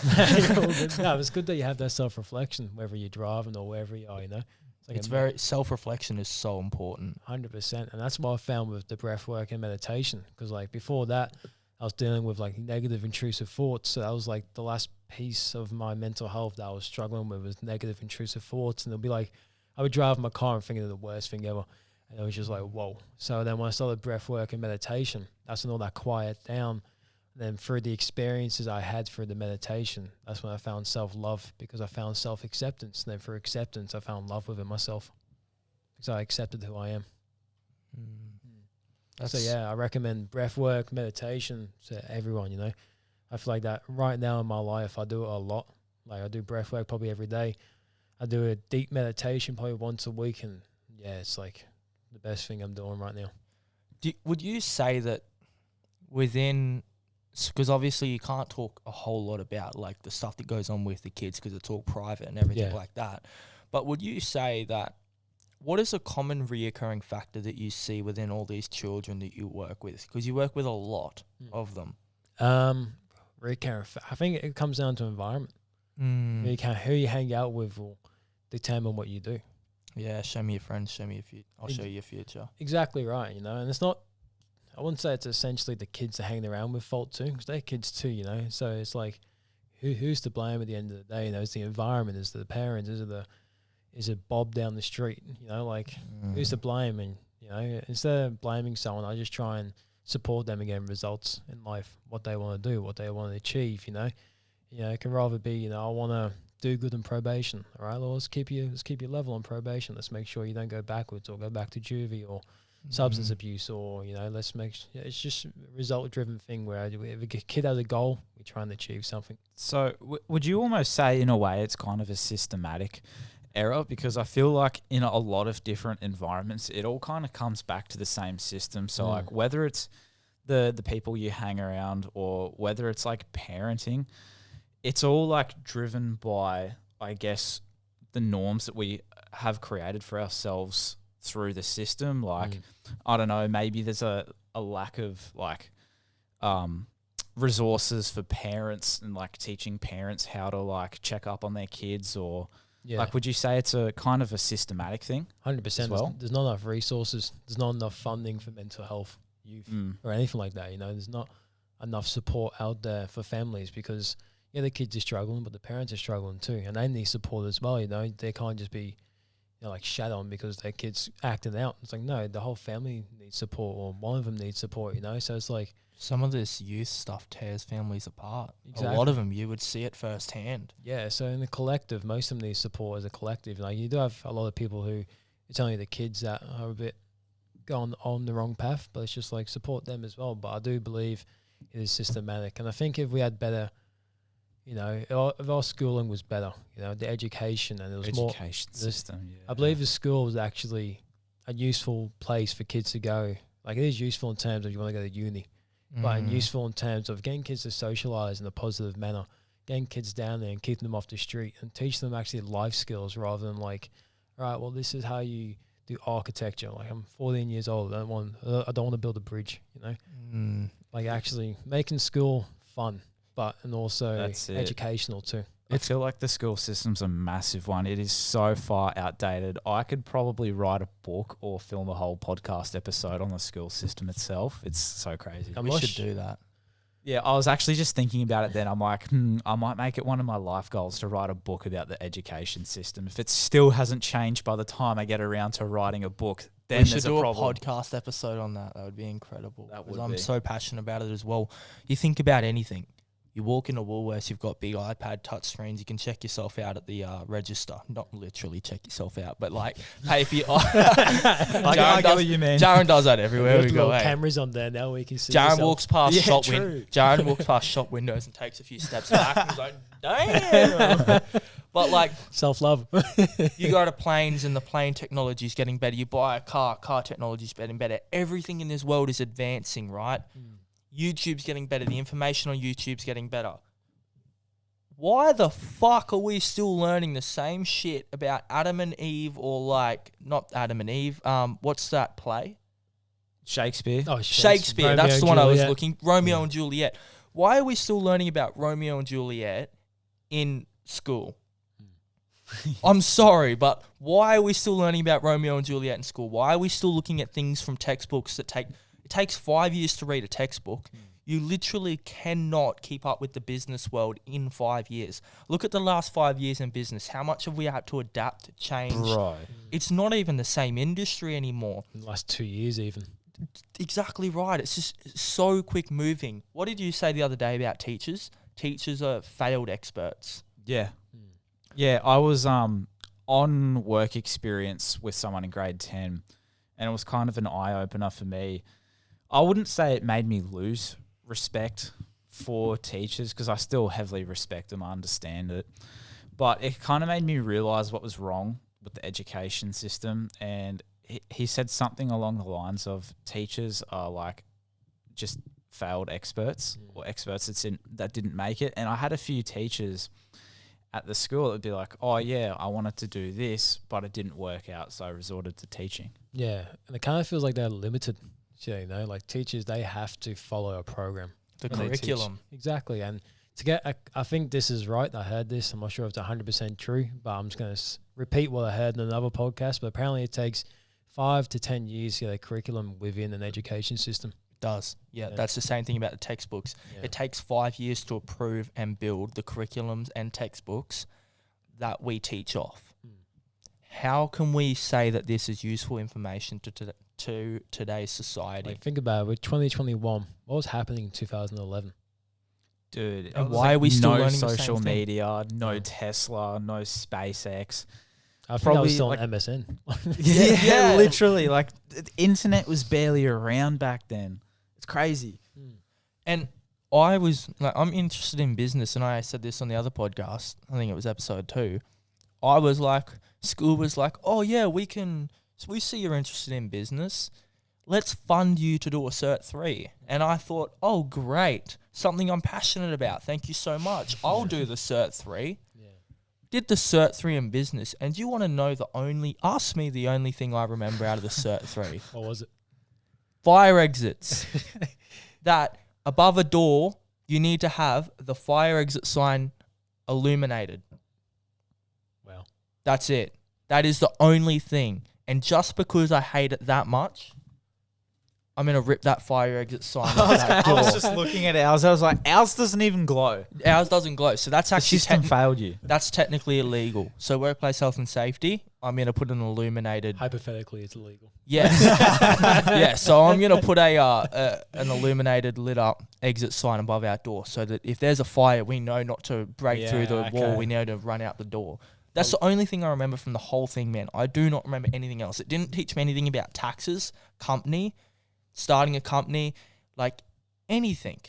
No, it's good that you have that self-reflection, whether you're driving or wherever you are, you know. It's very self-reflection is so important. 100%. And that's what I found with the breath work and meditation. Because like before that, I was dealing with like negative intrusive thoughts. So that was like the last piece of my mental health that I was struggling with was negative intrusive thoughts. And it'll be like, I would drive my car and think of the worst thing ever. And it was just like, whoa. So then when I started breath work and meditation, that's when all that quiet down. And then through the experiences I had through the meditation, that's when I found self-love because I found self-acceptance. And then through acceptance, I found love within myself because I accepted who I am. So yeah, I recommend breath work, meditation to everyone, you know. I feel like that right now in my life, I do it a lot. Like I do breath work probably every day. I do a deep meditation probably once a week. And yeah, it's like the best thing I'm doing right now. Would you say that within... Because obviously you can't talk a whole lot about like the stuff that goes on with the kids because it's all private and everything like that. But would you say that what is a common reoccurring factor that you see within all these children that you work with? Because you work with a lot of them. Reoccurring. I think it comes down to environment. Who you hang out with will determine what you do. Yeah, show me your friends. I'll show you your future. Exactly right. You know, and it's not. I wouldn't say it's essentially the kids that hang around with fault too, because they're kids too, you know. So it's like, who's to blame at the end of the day? You know, is the environment, is it the parents, is it Bob down the street? You know, like who's to blame? And you know, instead of blaming someone, I just try and support them and get results in life, what they want to do, what they want to achieve. You know, it can rather be, you know, I want to do good in probation. All right, well, let's keep your level on probation. Let's make sure you don't go backwards or go back to juvie or substance abuse, or you know, it's just a result-driven thing where if a kid has a goal, we try and achieve something. So would you almost say in a way it's kind of a systematic error? Because I feel like in a lot of different environments, it all kind of comes back to the same system. So like whether it's the people you hang around or whether it's like parenting, it's all like driven by, I guess, the norms that we have created for ourselves through the system. Like, I don't know, maybe there's a lack of like resources for parents and like teaching parents how to like check up on their kids, or like, would you say it's a kind of a systematic thing? 100%. Well, there's not enough resources. There's not enough funding for mental health youth or anything like that. You know, there's not enough support out there for families because the kids are struggling, but the parents are struggling too, and they need support as well. You know, they can't just be like shat on because their kids acting out. It's like, no, the whole family needs support, or one of them needs support, you know? So it's like... Some of this youth stuff tears families apart. Exactly. A lot of them, you would see it firsthand. Yeah, so in the collective, most of them need support as a collective. Like, you do have a lot of people who, it's only the kids that are a bit gone on the wrong path, but it's just like support them as well. But I do believe it is systematic. And I think if we had better... You know, if our schooling was better, you know, the education and there was more education system. Yeah. I believe the school was actually a useful place for kids to go. Like, it is useful in terms of you want to go to uni, but useful in terms of getting kids to socialize in a positive manner, getting kids down there and keeping them off the street and teach them actually life skills rather than like, all right, well, this is how you do architecture. Like, I'm 14 years old. I don't want to build a bridge, you know? Like, actually making school fun. And also educational too. I feel like the school system's a massive one. It is so far outdated. I could probably write a book or film a whole podcast episode on the school system itself. It's so crazy. We should do that. Yeah, I was actually just thinking about it then. I'm like, I might make it one of my life goals to write a book about the education system. If it still hasn't changed by the time I get around to writing a book, then we should there's do a problem. a podcast episode on that. That would be incredible. That Because would I'm be. so passionate about it as well. You think about anything. You walk into Woolworths, you've got big iPad touch screens. You can check yourself out at the register. Not literally check yourself out, but like, hey, if you... I get what you mean. Jarren does that everywhere we There's go. little Hey. cameras on there now. We can see. Jarren yourself. walks past Jarren walks past shop windows and takes a few steps back and he's like, damn. But like, Self-love. you go to planes and the plane technology is getting better. You buy a car technology is getting better. Everything in this world is advancing, right? YouTube's getting better. The information on YouTube's getting better. Why the fuck are we still learning the same shit about Adam and Eve, or like, not Adam and Eve, what's that play? Shakespeare. Oh, Shakespeare, Romeo that's and the one I was Juliet. looking. Romeo and Juliet. Why are we still learning about Romeo and Juliet in school? I'm sorry, but why are we still learning about Romeo and Juliet in school? Why are we still looking at things from textbooks that it takes 5 years to read a textbook? You literally cannot keep up with the business world in 5 years. Look at the last 5 years in business. How much have we had to adapt, change? Bro. It's not even the same industry anymore. In the last 2 years even. Exactly right. It's just so quick moving. What did you say the other day about teachers? Teachers are failed experts. Yeah. Yeah, I was on work experience with someone in grade 10, and it was kind of an eye-opener for me. I wouldn't say it made me lose respect for teachers, because I still heavily respect them, I understand it. But it kind of made me realise what was wrong with the education system, and he said something along the lines of teachers are like just failed experts, or experts that didn't make it. And I had a few teachers at the school that would be like, oh yeah, I wanted to do this, but it didn't work out, so I resorted to teaching. Yeah, and it kind of feels like they're limited. You know, like teachers, they have to follow a program. The when they teach. curriculum. Exactly. And to get, I think this is right. I heard this. I'm not sure if it's 100% true, but I'm just going to repeat what I heard in another podcast. But apparently it takes 5 to 10 years to get a curriculum within an education system. Does. Yeah, that's the same thing about the textbooks. Yeah. It takes 5 years to approve and build the curriculums and textbooks that we teach off. How can we say that this is useful information to today's society? Like, think about it. With 2021, what was happening in 2011? Dude, And why are we still no learning the same social thing? media, no Tesla, no SpaceX. I think I Probably was still like- on MSN. Yeah, literally. Like, the internet was barely around back then. It's crazy. And I was like, I'm interested in business, and I said this on the other podcast. I think it was episode 2. I was like, school was like, oh yeah, we see you're interested in business. Let's fund you to do a Cert 3. And I thought, oh great, something I'm passionate about. Thank you so much. I'll do the Cert 3. Did the Cert 3 in business, and do you want to know the only thing I remember out of the Cert 3? What was it? Fire exits. That above a door, you need to have the fire exit sign illuminated. Wow. That's it. That is the only thing. And just because I hate it that much, I'm going to rip that fire exit sign off that I was door. just looking at ours. I was like, ours doesn't even glow. Ours doesn't glow. So that's The actually system failed you. that's technically illegal. So workplace health and safety, I'm going to put an illuminated. Hypothetically, it's illegal. Yes. Yeah. So I'm going to put an illuminated lit up exit sign above our door, so that if there's a fire, we know not to break through the wall. We know to run out the door. That's the only thing I remember from the whole thing, man. I do not remember anything else. It didn't teach me anything about taxes, company, starting a company, like anything.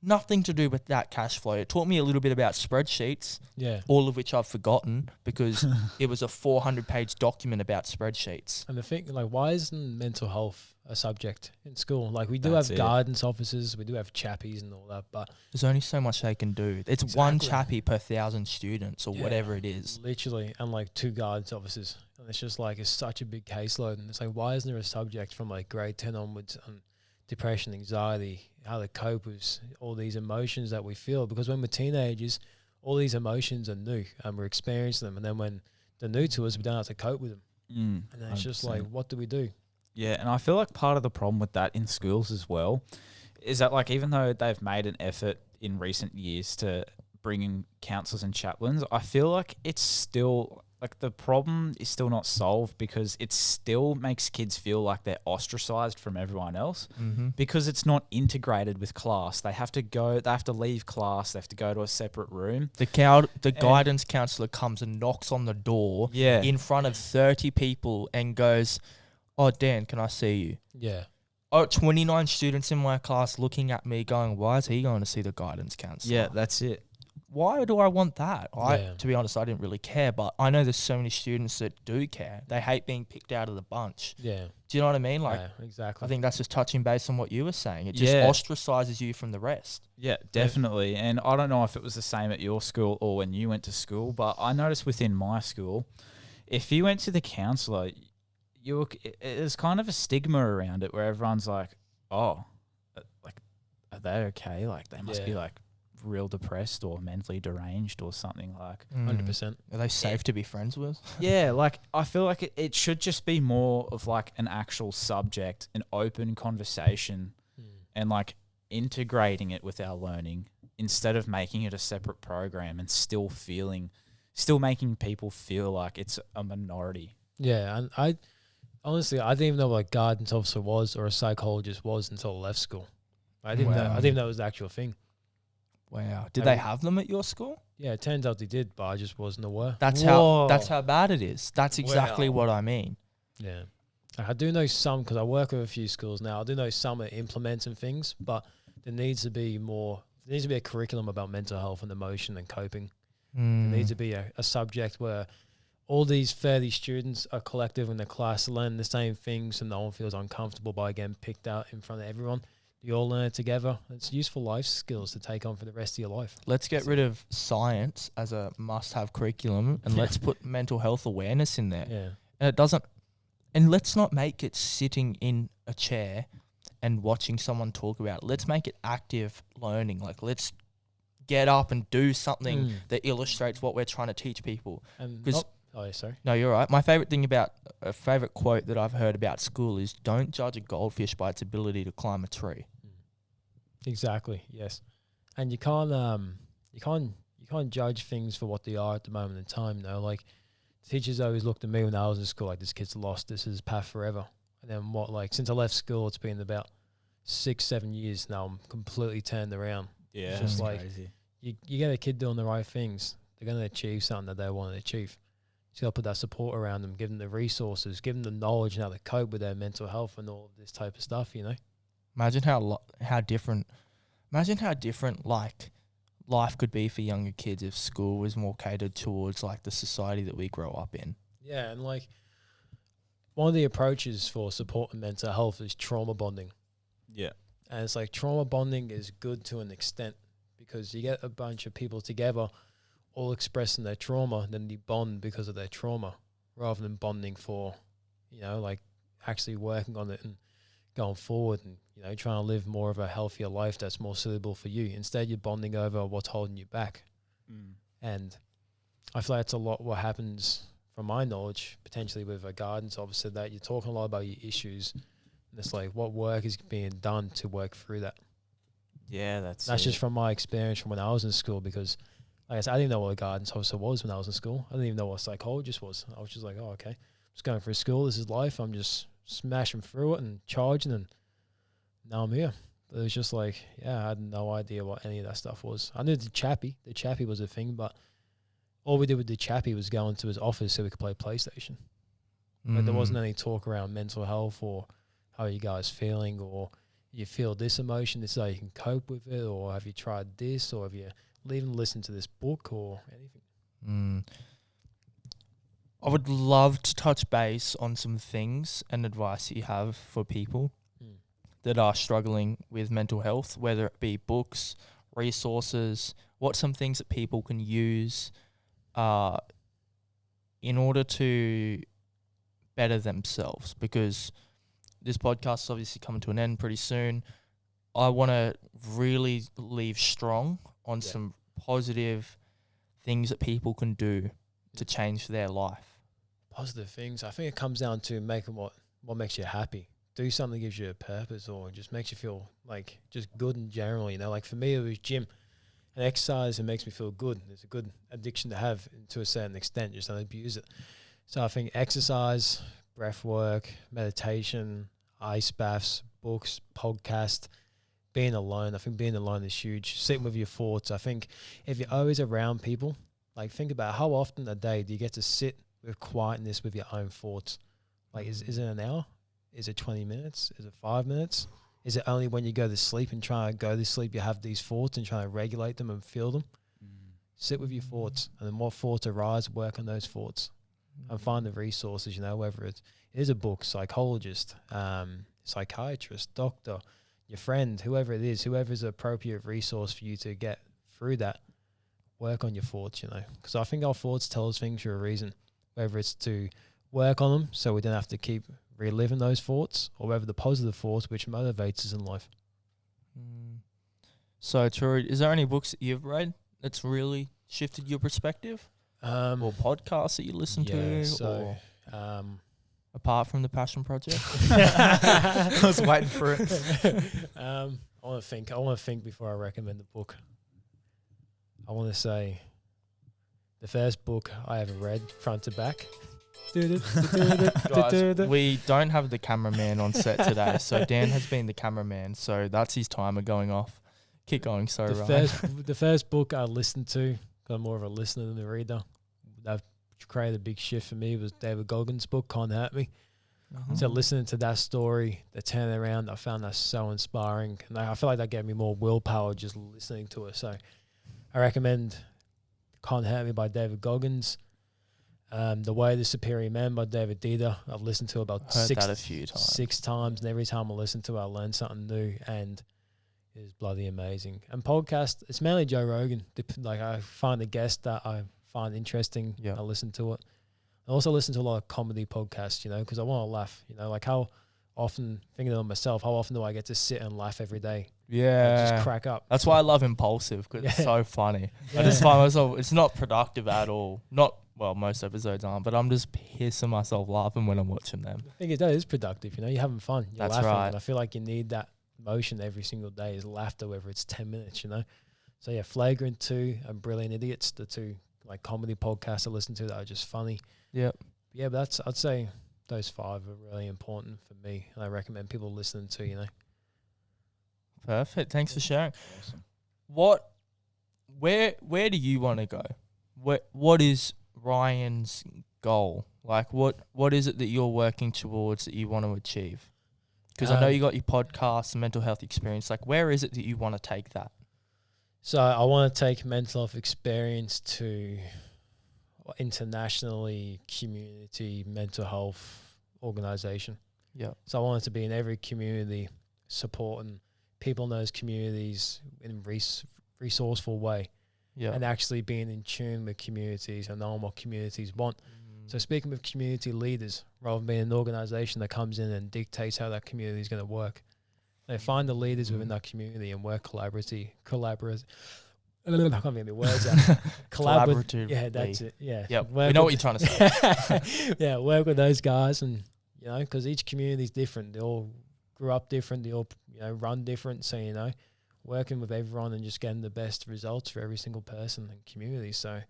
Nothing to do with that cash flow. It taught me a little bit about spreadsheets, Yeah. all of which I've forgotten because it was a 400-page document about spreadsheets. And the thing, like, why isn't mental health a subject in school? Like, we do That's have it. guidance officers, we do have chappies and all that, but There's only so much they can do. It's one Exactly. chappie per 1,000 students or Yeah. whatever it is. literally, and like 2 guidance officers. And it's just like, it's such a big caseload. And it's like, why isn't there a subject from like grade 10 onwards on depression, anxiety, how to cope with all these emotions that we feel? Because when we're teenagers, all these emotions are new and we're experiencing them. And then when they're new to us, we don't have to cope with them. And then it's just like, what do we do? Yeah, and I feel like part of the problem with that in schools as well is that, like, even though they've made an effort in recent years to bring in counsellors and chaplains, I feel like it's still, like, the problem is still not solved because it still makes kids feel like they're ostracised from everyone else because it's not integrated with class. They have to leave class, they have to go to a separate room. The guidance counsellor comes and knocks on the door in front of 30 people and goes, "Oh, Dan, can I see you?" Yeah. Oh, 29 students in my class looking at me going, "Why is he going to see the guidance counsellor?" Yeah, that's it. Why do I want that? To be honest, I didn't really care, but I know there's so many students that do care. They hate being picked out of the bunch. Yeah. Do you know what I mean? Like, yeah, exactly. I think that's just touching base on what you were saying. It just ostracizes you from the rest. Yeah, definitely. And I don't know if it was the same at your school or when you went to school, but I noticed within my school, if you went to the counsellor, there's kind of a stigma around it where everyone's like, "Oh, like, are they okay? Like, they must be like real depressed or mentally deranged or something." Like 100%. Are they safe to be friends with? Yeah, like, I feel like it should just be more of like an actual subject, an open conversation, and like integrating it with our learning instead of making it a separate program and still making people feel like it's a minority. Yeah, and I didn't even know what a guidance officer was or a psychologist was until I left school. I didn't know it was the actual thing. Wow. Did they have them at your school? Yeah, it turns out they did, but I just wasn't aware. That's how bad it is. That's exactly what I mean. Yeah. I do know some, because I work with a few schools now, I do know some are implementing things, but there needs to be a curriculum about mental health and emotion and coping. There needs to be a subject where all these 30 students are collective in the class, learn the same things, and no one feels uncomfortable by getting picked out in front of everyone. You all learn it together. It's useful life skills to take on for the rest of your life. Let's get rid of science as a must-have curriculum, and let's put mental health awareness in there. Yeah. And let's not make it sitting in a chair and watching someone talk about it. Let's make it active learning. Like, let's get up and do something that illustrates what we're trying to teach people. No, you're right. My a favorite quote that I've heard about school is, "Don't judge a goldfish by its ability to climb a tree." Exactly. Yes, and you can't judge things for what they are at the moment in time. No, like, teachers always looked at me when I was in school like, "This kid's lost. This is his path forever." And then since I left school, it's been about 6-7 years now. I'm completely turned around. Yeah, it's just like crazy. You get a kid doing the right things, they're going to achieve something that they want to achieve. So you got to put that support around them, give them the resources, give them the knowledge and how to cope with their mental health and all of this type of stuff, you know? Imagine how different like life could be for younger kids if school was more catered towards like the society that we grow up in. Yeah, and like one of the approaches for supporting mental health is trauma bonding. Yeah. And it's like trauma bonding is good to an extent because you get a bunch of people together all expressing their trauma, then they bond because of their trauma rather than bonding for, like actually working on it and going forward and, trying to live more of a healthier life that's more suitable for you. Instead, you're bonding over what's holding you back. And I feel like that's a lot what happens, from my knowledge, potentially with a guidance officer, that you're talking a lot about your issues. And it's like, what work is being done to work through that? Yeah, that's just from my experience from when I was in school, because like I said, I didn't know what a guidance officer was when I was in school. I didn't even know what a psychologist was. I was just like, oh, okay, I'm just going through school. This is life. I'm just smashing through it and charging, and now I'm here. But it was just like, I had no idea what any of that stuff was. I knew the chappie. The chappie was a thing, but all we did with the chappie was go into his office so we could play PlayStation. But there wasn't any talk around mental health or how are you guys feeling, or you feel this emotion, this is how you can cope with it, or have you tried this, or have you even listened to this book or anything. I would love to touch base on some things and advice you have for people that are struggling with mental health, whether it be books, resources, what some things that people can use in order to better themselves, because this podcast is obviously coming to an end pretty soon. I want to really leave strong on some positive things that people can do to change their life? Positive things. I think it comes down to making what makes you happy. Do something that gives you a purpose or just makes you feel like just good in general. You know, like for me, it was gym and exercise. It makes me feel good. It's a good addiction to have to a certain extent. Just don't abuse it. So I think exercise, breath work, meditation, ice baths, books, podcast, being alone. I think being alone is huge. Sitting with your thoughts. I think if you're always around people, like think about how often a day do you get to sit with quietness with your own thoughts? Like is it an hour? Is it 20 minutes? Is it 5 minutes? Is it only when you go to sleep and try to go to sleep you have these thoughts and try to regulate them and feel them? Sit with your thoughts, and then what thoughts arise, work on those thoughts and find the resources, you know, whether it is a book, psychologist, psychiatrist, doctor, your friend, whoever it is, whoever's an appropriate resource for you to get through that. Work on your thoughts, you know, because I think our thoughts tell us things for a reason, whether it's to work on them so we don't have to keep reliving those thoughts, or whether the positive thoughts which motivates us in life. So, Troy, is there any books that you've read that's really shifted your perspective? Or podcasts that you listen to? So, apart from the Passion Project? I was waiting for it. I want to think before I recommend the book. I want to say the first book I ever read, front to back. Guys, we don't have the cameraman on set today, so Dan has been the cameraman, so that's his timer going off. Keep going, sorry, Ryan. The first book I listened to, 'cause I'm more of a listener than a reader, that created a big shift for me, was David Goggins' book, Can't Hurt Me. So listening to that story, the turnaround, I found that so inspiring, and I feel like that gave me more willpower just listening to it. So I recommend Can't Hurt Me by David Goggins. The Way of the Superior Man by David Dieter. I've listened to about that a few times. 6 times, and every time I listen to it, I learn something new, and it is bloody amazing. And podcast, it's mainly Joe Rogan. Like I find a guest that I find interesting. I listen to it. I also listen to a lot of comedy podcasts, you know, because I want to laugh. You know, like how often, thinking of myself, how often do I get to sit and laugh every day? Yeah. Just crack up. That's why I love Impulsive, because it's so funny. I just find myself, it's not productive at all. Well, most episodes aren't, but I'm just pissing myself laughing when I'm watching them. I think that is productive, you know, you're having fun. You're That's laughing, right. and I feel like you need that motion every single day is laughter, whether it's 10 minutes, you know. So yeah, Flagrant 2 and Brilliant Idiots, the two like comedy podcasts I listen to that are just funny. Yep. Yeah, but I'd say those 5 are really important for me, and I recommend people listening to, you know. Perfect. Thanks for sharing. Awesome. Where do you want to go? What is Ryan's goal? Like what is it that you're working towards that you want to achieve? Because I know you got your podcast, mental health experience. Like, where is it that you want to take that? So I want to take mental health experience to internationally community mental health organization. Yeah. So I want it to be in every community, supporting people in those communities in resourceful way. Yeah. And actually being in tune with communities and knowing what communities want. So speaking with community leaders, rather than being an organization that comes in and dictates how that community is going to work. They find the leaders within that community and work collaboratively. I can't think of the words out. Collaboratively. Yeah, that's it. Yeah. Yeah. We know what you're trying to say. Yeah, work with those guys, and you know, because each community is different. They all grew up different. They all, you know, run different. So, you know, working with everyone and just getting the best results for every single person and community. So,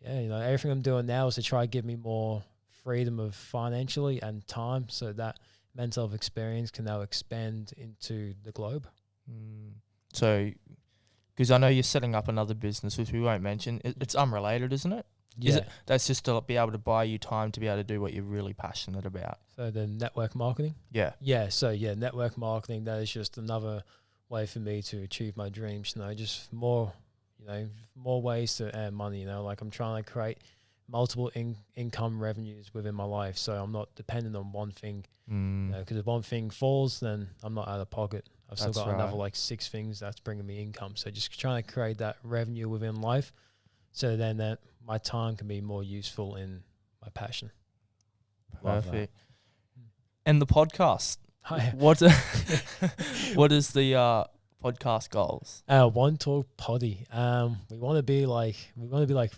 yeah, you know, everything I'm doing now is to try to give me more freedom of financially and time, so that mental health experience can now expand into the globe. So, because I know you're setting up another business, which we won't mention. It's unrelated, isn't it? Yeah. Is it? That's just to be able to buy you time to be able to do what you're really passionate about. So the network marketing? Yeah. Yeah, so yeah, network marketing, that is just another way for me to achieve my dreams, you know, just more, you know, more ways to earn money, you know, like I'm trying to create multiple income revenues within my life, so I'm not dependent on one thing, you know, because if one thing falls, then I'm not out of pocket. I've still got another like 6 things that's bringing me income. So just trying to create that revenue within life, so then that my time can be more useful in my passion. Perfect. And the podcast. Hi. What is the podcast goals? One Talk Poddy. We want to be like we want to be like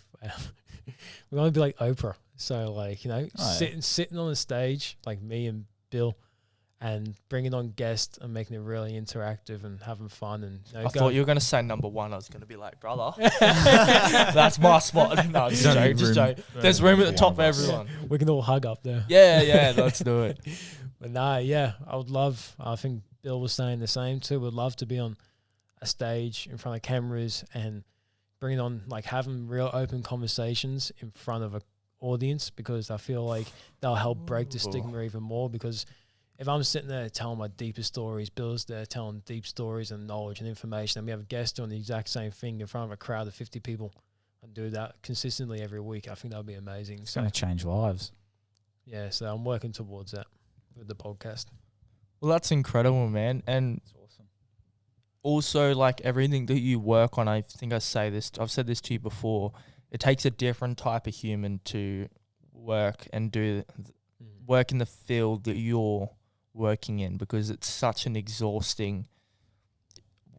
Oprah. So like, you know, sitting on the stage like me and Bill, and bringing on guests and making it really interactive and having fun. And I thought you were going to say number one. I was going to be like, brother, that's my spot. No, just joke. There's room at the top for everyone. We can all hug up there. Yeah, let's do it. But nah, yeah, I would love. I think Bill was saying the same too. Would love to be on a stage in front of cameras and bringing on like having real open conversations in front of an audience, because I feel like they'll help break the stigma even more. Because if I'm sitting there telling my deepest stories, Bill's there telling deep stories and knowledge and information, and we have a guest doing the exact same thing in front of a crowd of 50 people and do that consistently every week, I think that would be amazing. It's going to change lives. Yeah, so I'm working towards that with the podcast. Well, that's incredible, man. And It's awesome. also, like, everything that you work on, I think I've said this to you before, it takes a different type of human to work and do work in the field that you're working in, because it's such an exhausting,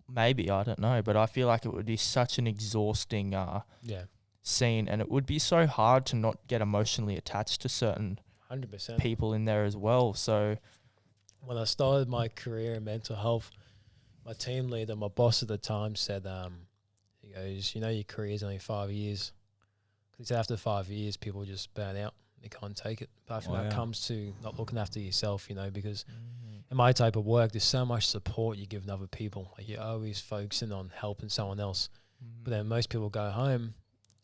maybe, I don't know, but I feel like it would be such an exhausting scene, and it would be so hard to not get emotionally attached to certain 100%. people in there as well. So When I started my career in mental health, my team leader, my boss at the time, said, he goes, you know, your career's only 5 years. Because he said after 5 years, people just burn out. They can't take it. But I think that comes to not looking after yourself, you know, because in my type of work, there's so much support you're giving other people. Like, you're always focusing on helping someone else. But then most people go home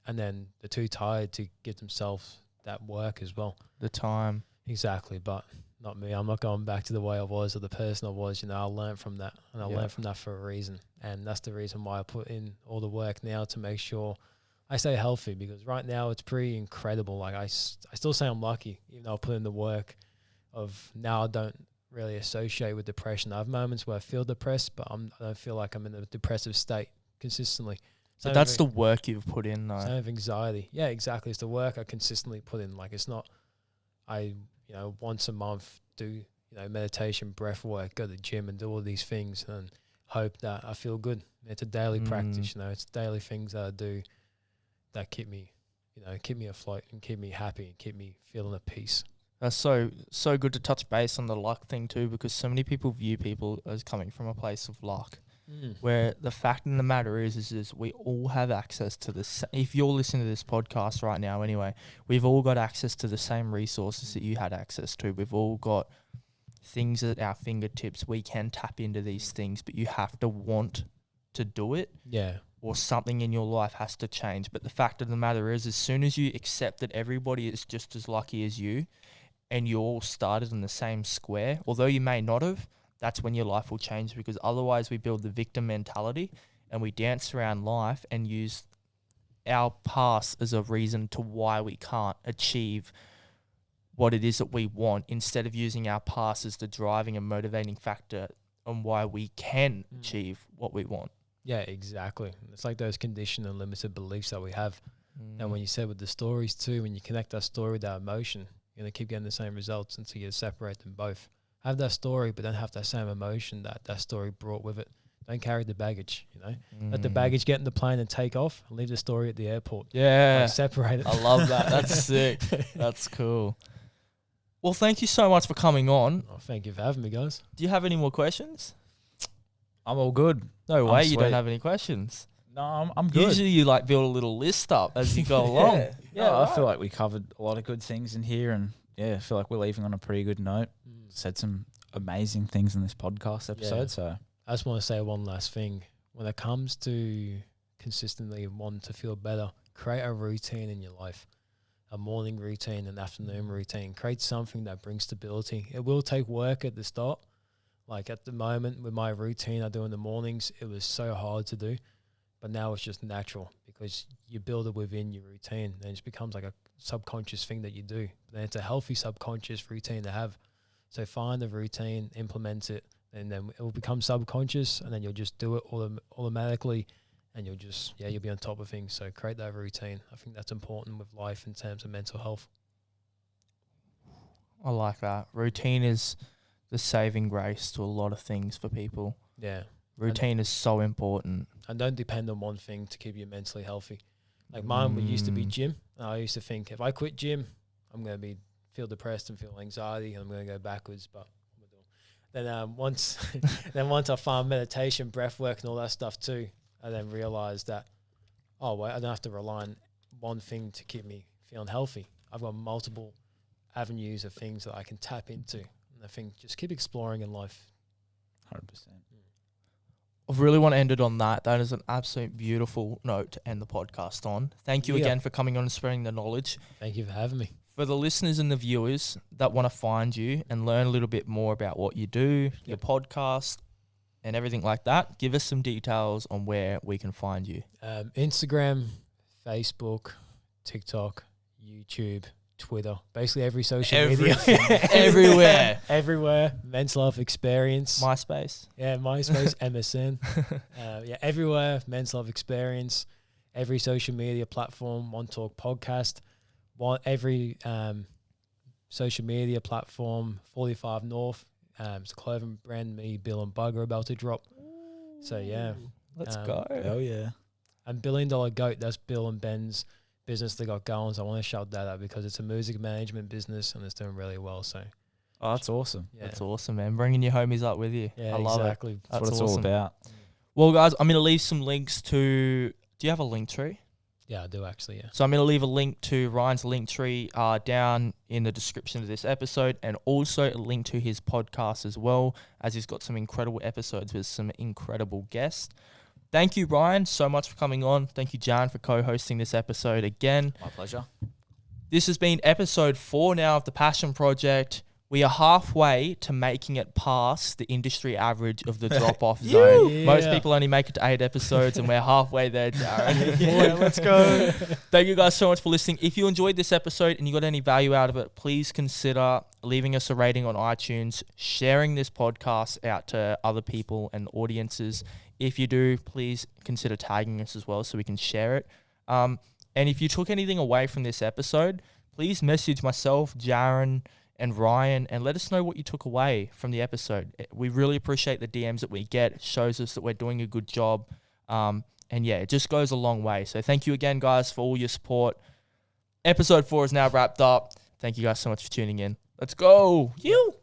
and then they're too tired to give themselves that work as well. the time. Exactly, but not me. I'm not going back to the way I was or the person I was. You know, I learned from that, and I learned from that for a reason. And that's the reason why I put in all the work now to make sure I stay healthy, because right now it's pretty incredible. Like, I still say I'm lucky, even though I put in the work of now I don't really associate with depression. I have moments where I feel depressed, but I don't feel like I'm in a depressive state consistently. But that's the work you've put in, though. Same with anxiety. Yeah, exactly. It's the work I consistently put in. Like, it's not, once a month do, meditation, breath work, go to the gym and do all these things and hope that I feel good. It's a daily practice, it's daily things that I do that keep me afloat and keep me happy and keep me feeling at peace. That's so good to touch base on the luck thing too, because so many people view people as coming from a place of luck. Where the fact of the matter is we all have access to this. If you're listening to this podcast right now anyway, we've all got access to the same resources that you had access to. We've all got things at our fingertips. We can tap into these things, but you have to want to do it. Yeah. Or something in your life has to change. But the fact of the matter is, as soon as you accept that everybody is just as lucky as you and you all started in the same square, although you may not have, that's when your life will change, because otherwise we build the victim mentality and we dance around life and use our past as a reason to why we can't achieve what it is that we want, instead of using our past as the driving and motivating factor on why we can achieve what we want. Yeah, exactly. It's like those conditioned and limited beliefs that we have. And when you said with the stories too, when you connect that story with that emotion, you're going to keep getting the same results until you separate them both. Have that story, but don't have that same emotion that story brought with it. Don't carry the baggage, Let the baggage get in the plane and take off, and leave the story at the airport. Yeah. Like, separate it. I love that. That's sick. That's cool. Well, thank you so much for coming on. Oh, thank you for having me, guys. Do you have any more questions? I'm all good. No way, you sweet. don't have any questions. No, I'm good. Usually you build a little list up as you go along. Yeah, I feel like we covered a lot of good things in here, and I feel like we're leaving on a pretty good note. Said some amazing things in this podcast episode. So I just want to say one last thing. When it comes to consistently wanting to feel better, create a routine in your life. A morning routine, an afternoon routine. Create something that brings stability. It will take work at the start. Like at the moment with my routine I do in the mornings, it was so hard to do. But now it's just natural because you build it within your routine and it just becomes like a subconscious thing that you do. But then it's a healthy subconscious routine to have. So find the routine, implement it, and then it will become subconscious, and then you'll just do it automatically, and you'll be on top of things. So create that routine. I think that's important with life in terms of mental health. I like that. Routine is the saving grace to a lot of things for people. Yeah. Routine is so important. And don't depend on one thing to keep you mentally healthy. Like mine used to be gym. I used to think if I quit gym, I'm going to feel depressed and feel anxiety, and I'm going to go backwards. But then once I found meditation, breath work, and all that stuff too, I then realized that, oh wait, I don't have to rely on one thing to keep me feeling healthy. I've got multiple avenues of things that I can tap into, and I think just keep exploring in life. 100%. I really want to end it on that. That is an absolute beautiful note to end the podcast on. Thank you again for coming on and spreading the knowledge. Thank you for having me. For the listeners and the viewers that want to find you and learn a little bit more about what you do, your podcast, and everything like that, give us some details on where we can find you. Instagram, Facebook, TikTok, YouTube, Twitter, basically every social media. Everywhere. Everywhere. Mental health experience. MySpace. Yeah, MySpace, MSN. Everywhere. Mental health experience. Every social media platform. One Talk podcast. Every social media platform. 45 North. It's a clothing brand. Me, Bill, and Bug are about to drop. So yeah, let's go. Oh yeah. And $1 Billion Goat. That's Bill and Ben's business they got going, so I want to shout that out because it's a music management business and it's doing really well. So, oh, that's awesome. Yeah. That's awesome, man. Bringing your homies up with you. Yeah, I love exactly. it. That's what it's all about. Well, guys, I'm going to leave some links to. Do you have a link tree? Yeah, I do actually. Yeah. So I'm going to leave a link to Ryan's link tree down in the description of this episode, and also a link to his podcast as well, as he's got some incredible episodes with some incredible guests. Thank you, Ryan, so much for coming on. Thank you, Jarren, for co-hosting this episode again. My pleasure. This has been episode 4 now of The Passion Project. We are halfway to making it past the industry average of the drop-off zone. Yeah. Most people only make it to 8 episodes, and we're halfway there, Jarren. Yeah, let's go. Thank you guys so much for listening. If you enjoyed this episode and you got any value out of it, please consider leaving us a rating on iTunes, sharing this podcast out to other people and audiences. If you do, please consider tagging us as well so we can share it. And if you took anything away from this episode, please message myself, Jarren, and Ryan, and let us know what you took away from the episode. We really appreciate the DMs that we get. It shows us that we're doing a good job. And yeah, it just goes a long way. So thank you again, guys, for all your support. Episode 4 is now wrapped up. Thank you guys so much for tuning in. Let's go. You.